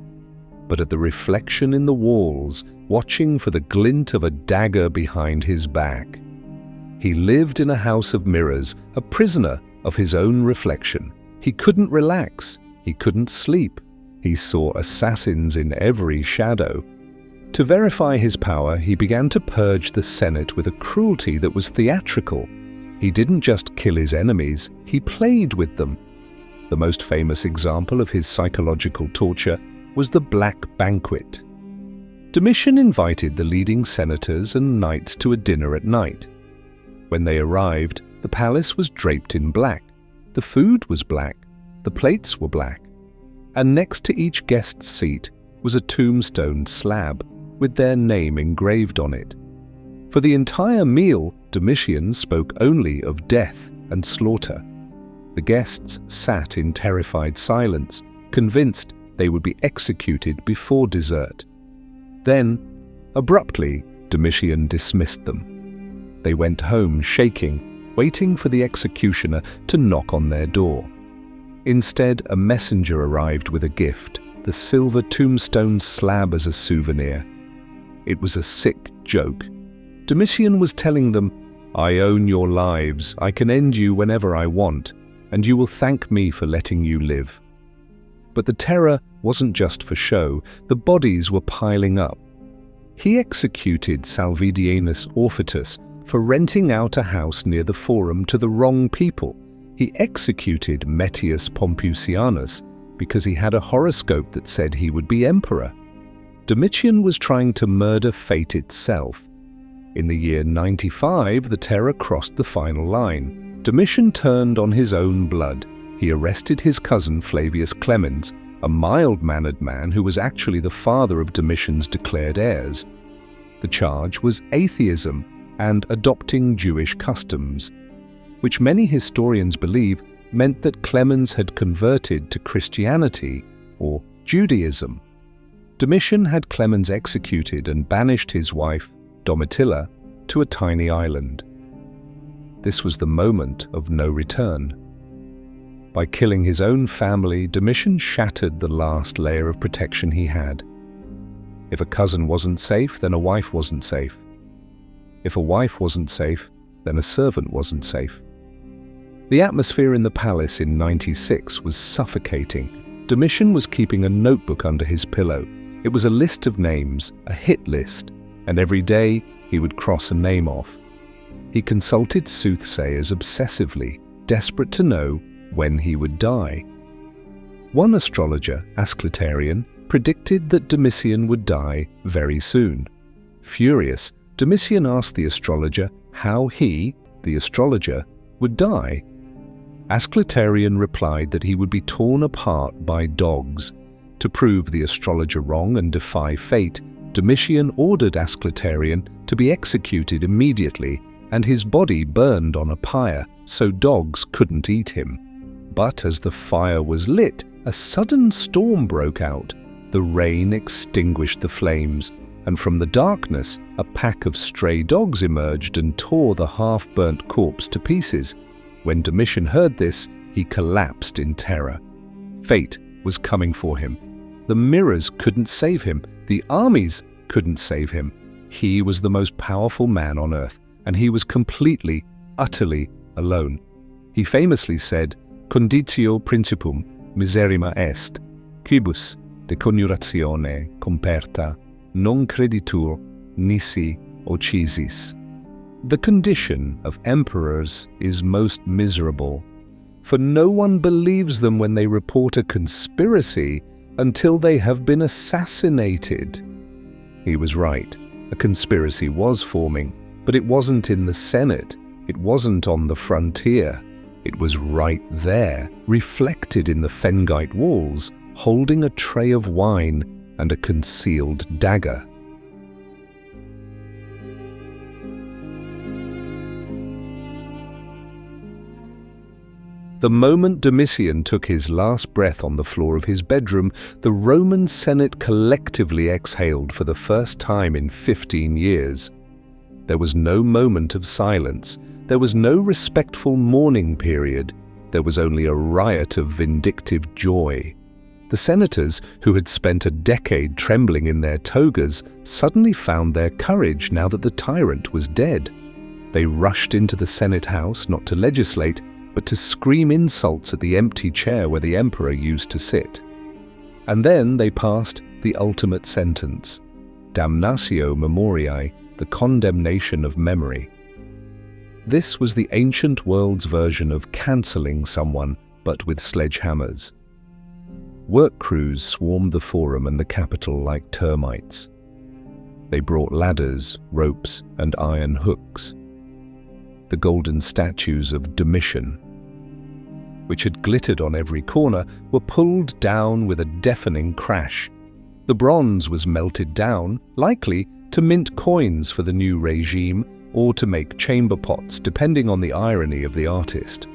but at the reflection in the walls, watching for the glint of a dagger behind his back. He lived in a house of mirrors, a prisoner of his own reflection. He couldn't relax. He couldn't sleep. He saw assassins in every shadow. To verify his power, he began to purge the Senate with a cruelty that was theatrical. He didn't just kill his enemies, he played with them. The most famous example of his psychological torture was the Black Banquet. Domitian invited the leading senators and knights to a dinner at night. When they arrived, the palace was draped in black. The food was black. The plates were black. And next to each guest's seat was a tombstone slab with their name engraved on it. For the entire meal, Domitian spoke only of death and slaughter. The guests sat in terrified silence, convinced they would be executed before dessert. Then, abruptly, Domitian dismissed them. They went home shaking, waiting for the executioner to knock on their door. Instead, a messenger arrived with a gift, the silver tombstone slab as a souvenir. It was a sick joke. Domitian was telling them, "I own your lives, I can end you whenever I want, and you will thank me for letting you live." But the terror wasn't just for show, the bodies were piling up. He executed Salvidianus Orfitus for renting out a house near the Forum to the wrong people. He executed Metius Pompusianus because he had a horoscope that said he would be emperor. Domitian was trying to murder fate itself. In the year 95, the terror crossed the final line. Domitian turned on his own blood. he arrested his cousin Flavius Clemens, a mild-mannered man who was actually the father of Domitian's declared heirs. The charge was atheism and adopting Jewish customs, which many historians believe meant that Clemens had converted to Christianity or Judaism. Domitian had Clemens executed and banished his wife, Domitilla, to a tiny island. This was the moment of no return. By killing his own family, Domitian shattered the last layer of protection he had. If a cousin wasn't safe, then a wife wasn't safe. If a wife wasn't safe, then a servant wasn't safe. The atmosphere in the palace in 96 was suffocating. Domitian was keeping a notebook under his pillow. It was a list of names, a hit list, and every day he would cross a name off. He consulted soothsayers obsessively, desperate to know when he would die. One astrologer, Asclepius, predicted that Domitian would die very soon. Furious, Domitian asked the astrologer how he, the astrologer, would die. Asclepius replied that he would be torn apart by dogs. To prove the astrologer wrong and defy fate, Domitian ordered Asclepius to be executed immediately and his body burned on a pyre so dogs couldn't eat him. But as the fire was lit, a sudden storm broke out. The rain extinguished the flames, and from the darkness, a pack of stray dogs emerged and tore the half-burnt corpse to pieces. When Domitian heard this, he collapsed in terror. Fate was coming for him. The mirrors couldn't save him. The armies couldn't save him. He was the most powerful man on earth, and he was completely, utterly alone. He famously said, "Conditio principum miserrima est, quibus de coniuratione comperta, non creditur nisi occisis." The condition of emperors is most miserable, for no one believes them when they report a conspiracy until they have been assassinated. He was right. A conspiracy was forming, but it wasn't in the Senate. It wasn't on the frontier. It was right there, reflected in the Fengite walls, holding a tray of wine and a concealed dagger. The moment Domitian took his last breath on the floor of his bedroom, the Roman Senate collectively exhaled for the first time in 15 years. There was no moment of silence. There was no respectful mourning period. There was only a riot of vindictive joy. The senators, who had spent a decade trembling in their togas, suddenly found their courage now that the tyrant was dead. They rushed into the Senate House not to legislate, but to scream insults at the empty chair where the emperor used to sit. And then they passed the ultimate sentence, damnatio memoriae, the condemnation of memory. This was the ancient world's version of cancelling someone, but with sledgehammers. Work crews swarmed the forum and the Capitol like termites. They brought ladders, ropes, and iron hooks. The golden statues of Domitian, which had glittered on every corner, were pulled down with a deafening crash. The bronze was melted down, likely to mint coins for the new regime or to make chamber pots, depending on the irony of the artist.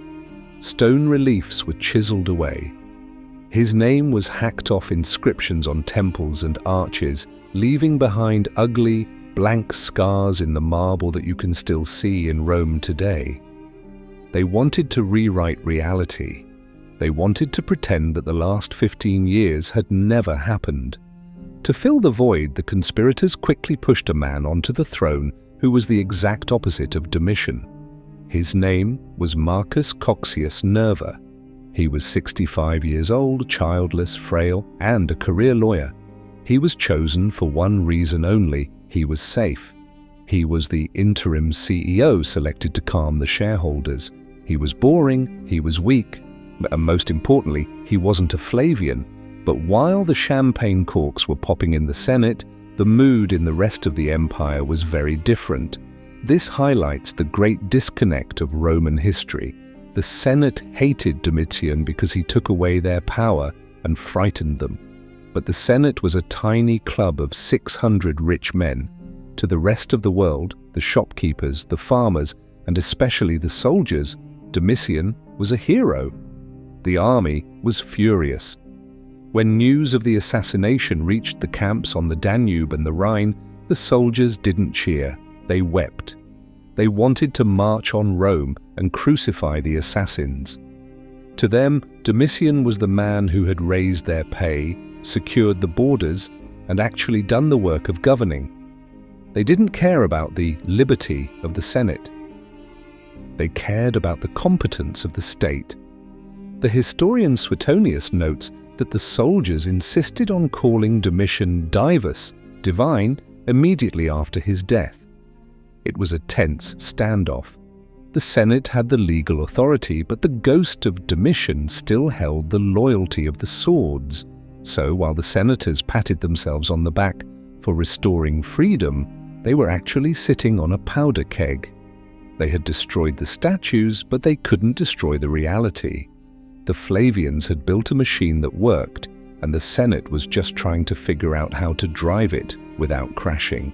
Stone reliefs were chiseled away. His name was hacked off inscriptions on temples and arches, leaving behind ugly, blank scars in the marble that you can still see in Rome today. They wanted to rewrite reality. They wanted to pretend that the last 15 years had never happened. To fill the void, the conspirators quickly pushed a man onto the throne who was the exact opposite of Domitian. His name was Marcus Cocceius Nerva. He was 65 years old, childless, frail, and a career lawyer. He was chosen for one reason only: he was safe. He was the interim CEO selected to calm the shareholders. He was boring, he was weak, and most importantly, he wasn't a Flavian. But while the champagne corks were popping in the Senate, the mood in the rest of the empire was very different. This highlights the great disconnect of Roman history. The Senate hated Domitian because he took away their power and frightened them. But the Senate was a tiny club of 600 rich men. To the rest of the world, the shopkeepers, the farmers, and especially the soldiers, Domitian was a hero. The army was furious. When news of the assassination reached the camps on the Danube and the Rhine, the soldiers didn't cheer, they wept. They wanted to march on Rome and crucify the assassins. To them, Domitian was the man who had raised their pay, secured the borders, and actually done the work of governing. They didn't care about the liberty of the Senate. They cared about the competence of the state. The historian Suetonius notes that the soldiers insisted on calling Domitian divus, divine, immediately after his death. It was a tense standoff. The Senate had the legal authority, but the ghost of Domitian still held the loyalty of the swords. So while the senators patted themselves on the back for restoring freedom, they were actually sitting on a powder keg. They had destroyed the statues, but they couldn't destroy the reality. The Flavians had built a machine that worked, and the Senate was just trying to figure out how to drive it without crashing.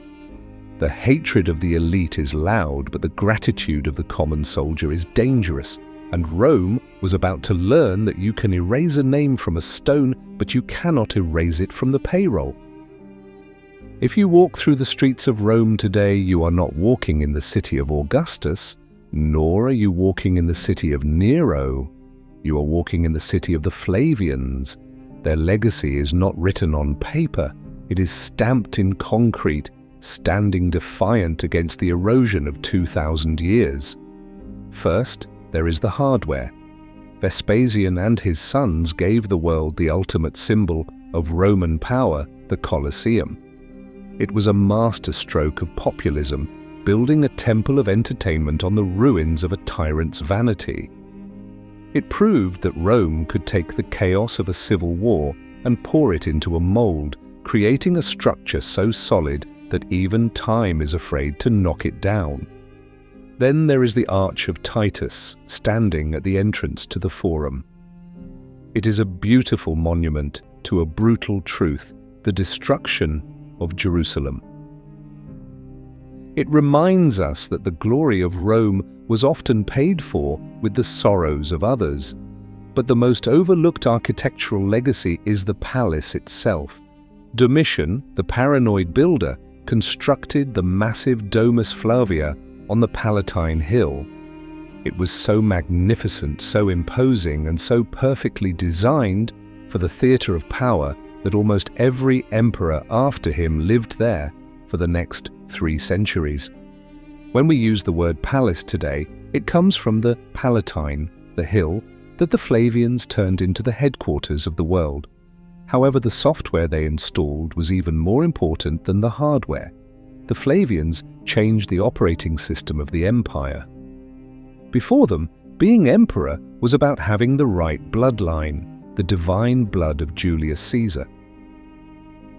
The hatred of the elite is loud, but the gratitude of the common soldier is dangerous, and Rome was about to learn that you can erase a name from a stone, but you cannot erase it from the payroll. If you walk through the streets of Rome today, you are not walking in the city of Augustus, nor are you walking in the city of Nero. You are walking in the city of the Flavians. Their legacy is not written on paper, it is stamped in concrete, standing defiant against the erosion of 2,000 years. First, there is the hardware. Vespasian and his sons gave the world the ultimate symbol of Roman power, the Colosseum. It was a masterstroke of populism, building a temple of entertainment on the ruins of a tyrant's vanity. It proved that Rome could take the chaos of a civil war and pour it into a mold, creating a structure so solid that even time is afraid to knock it down. Then there is the Arch of Titus, standing at the entrance to the Forum. It is a beautiful monument to a brutal truth, the destruction of Jerusalem. It reminds us that the glory of Rome was often paid for with the sorrows of others, but the most overlooked architectural legacy is the palace itself. Domitian, the paranoid builder, constructed the massive Domus Flavia on the Palatine Hill. It was so magnificent, so imposing, and so perfectly designed for the theatre of power that almost every emperor after him lived there for the next 3 centuries. When we use the word palace today, it comes from the Palatine, the hill that the Flavians turned into the headquarters of the world. However, the software they installed was even more important than the hardware. The Flavians changed the operating system of the empire. Before them, being emperor was about having the right bloodline, the divine blood of Julius Caesar.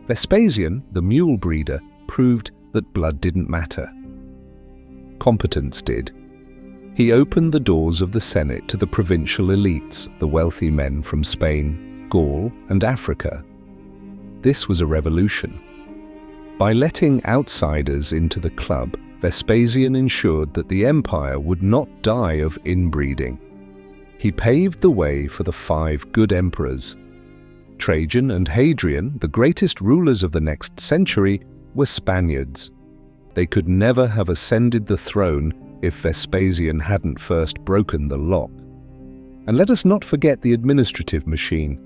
Vespasian, the mule breeder, proved that blood didn't matter. Competence did. He opened the doors of the Senate to the provincial elites, the wealthy men from Spain, Gaul, and Africa. This was a revolution. By letting outsiders into the club, Vespasian ensured that the empire would not die of inbreeding. He paved the way for the 5 good emperors. Trajan and Hadrian, the greatest rulers of the next century, were Spaniards. They could never have ascended the throne if Vespasian hadn't first broken the lock. And let us not forget the administrative machine.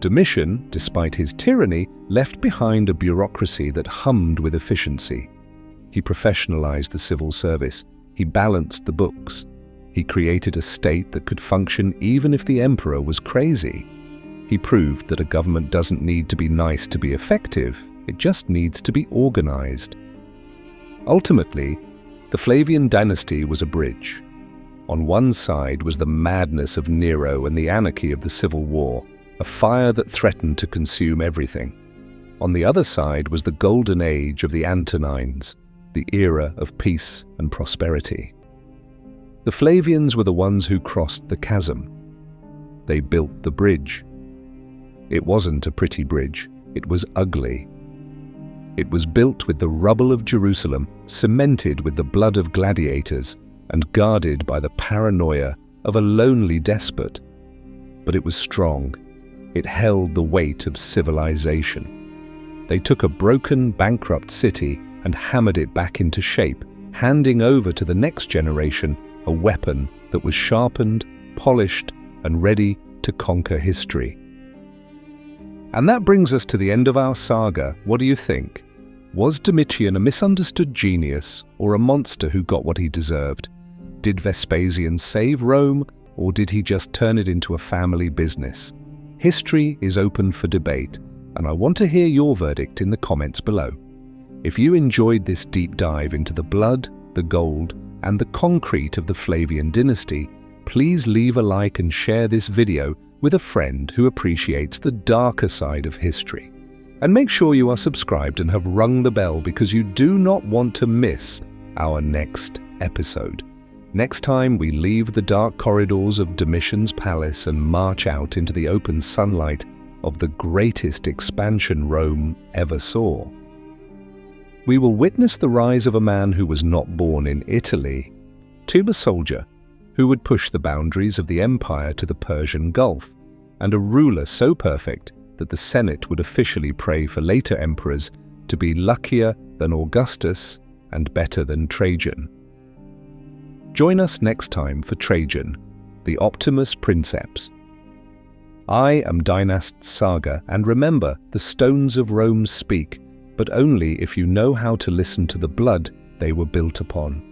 Domitian, despite his tyranny, left behind a bureaucracy that hummed with efficiency. He professionalized the civil service. He balanced the books. He created a state that could function even if the emperor was crazy. He proved that a government doesn't need to be nice to be effective, it just needs to be organized. Ultimately, the Flavian dynasty was a bridge. On one side was the madness of Nero and the anarchy of the civil war, a fire that threatened to consume everything. On the other side was the golden age of the Antonines, the era of peace and prosperity. The Flavians were the ones who crossed the chasm. They built the bridge. It wasn't a pretty bridge, it was ugly. It was built with the rubble of Jerusalem, cemented with the blood of gladiators, and guarded by the paranoia of a lonely despot. But it was strong. It held the weight of civilization. They took a broken, bankrupt city and hammered it back into shape, handing over to the next generation a weapon that was sharpened, polished, and ready to conquer history. And that brings us to the end of our saga. What do you think? Was Domitian a misunderstood genius or a monster who got what he deserved? Did Vespasian save Rome, or did he just turn it into a family business? History is open for debate, and I want to hear your verdict in the comments below. If you enjoyed this deep dive into the blood, the gold, and the concrete of the Flavian dynasty, please leave a like and share this video with a friend who appreciates the darker side of history. And make sure you are subscribed and have rung the bell, because you do not want to miss our next episode. Next time we leave the dark corridors of Domitian's palace and march out into the open sunlight of the greatest expansion Rome ever saw. We will witness the rise of a man who was not born in Italy, to a soldier who would push the boundaries of the empire to the Persian Gulf, and a ruler so perfect that the Senate would officially pray for later emperors to be luckier than Augustus and better than Trajan. Join us next time for Trajan, the Optimus Princeps. I am Dynast Saga, and remember, the stones of Rome speak, but only if you know how to listen to the blood they were built upon.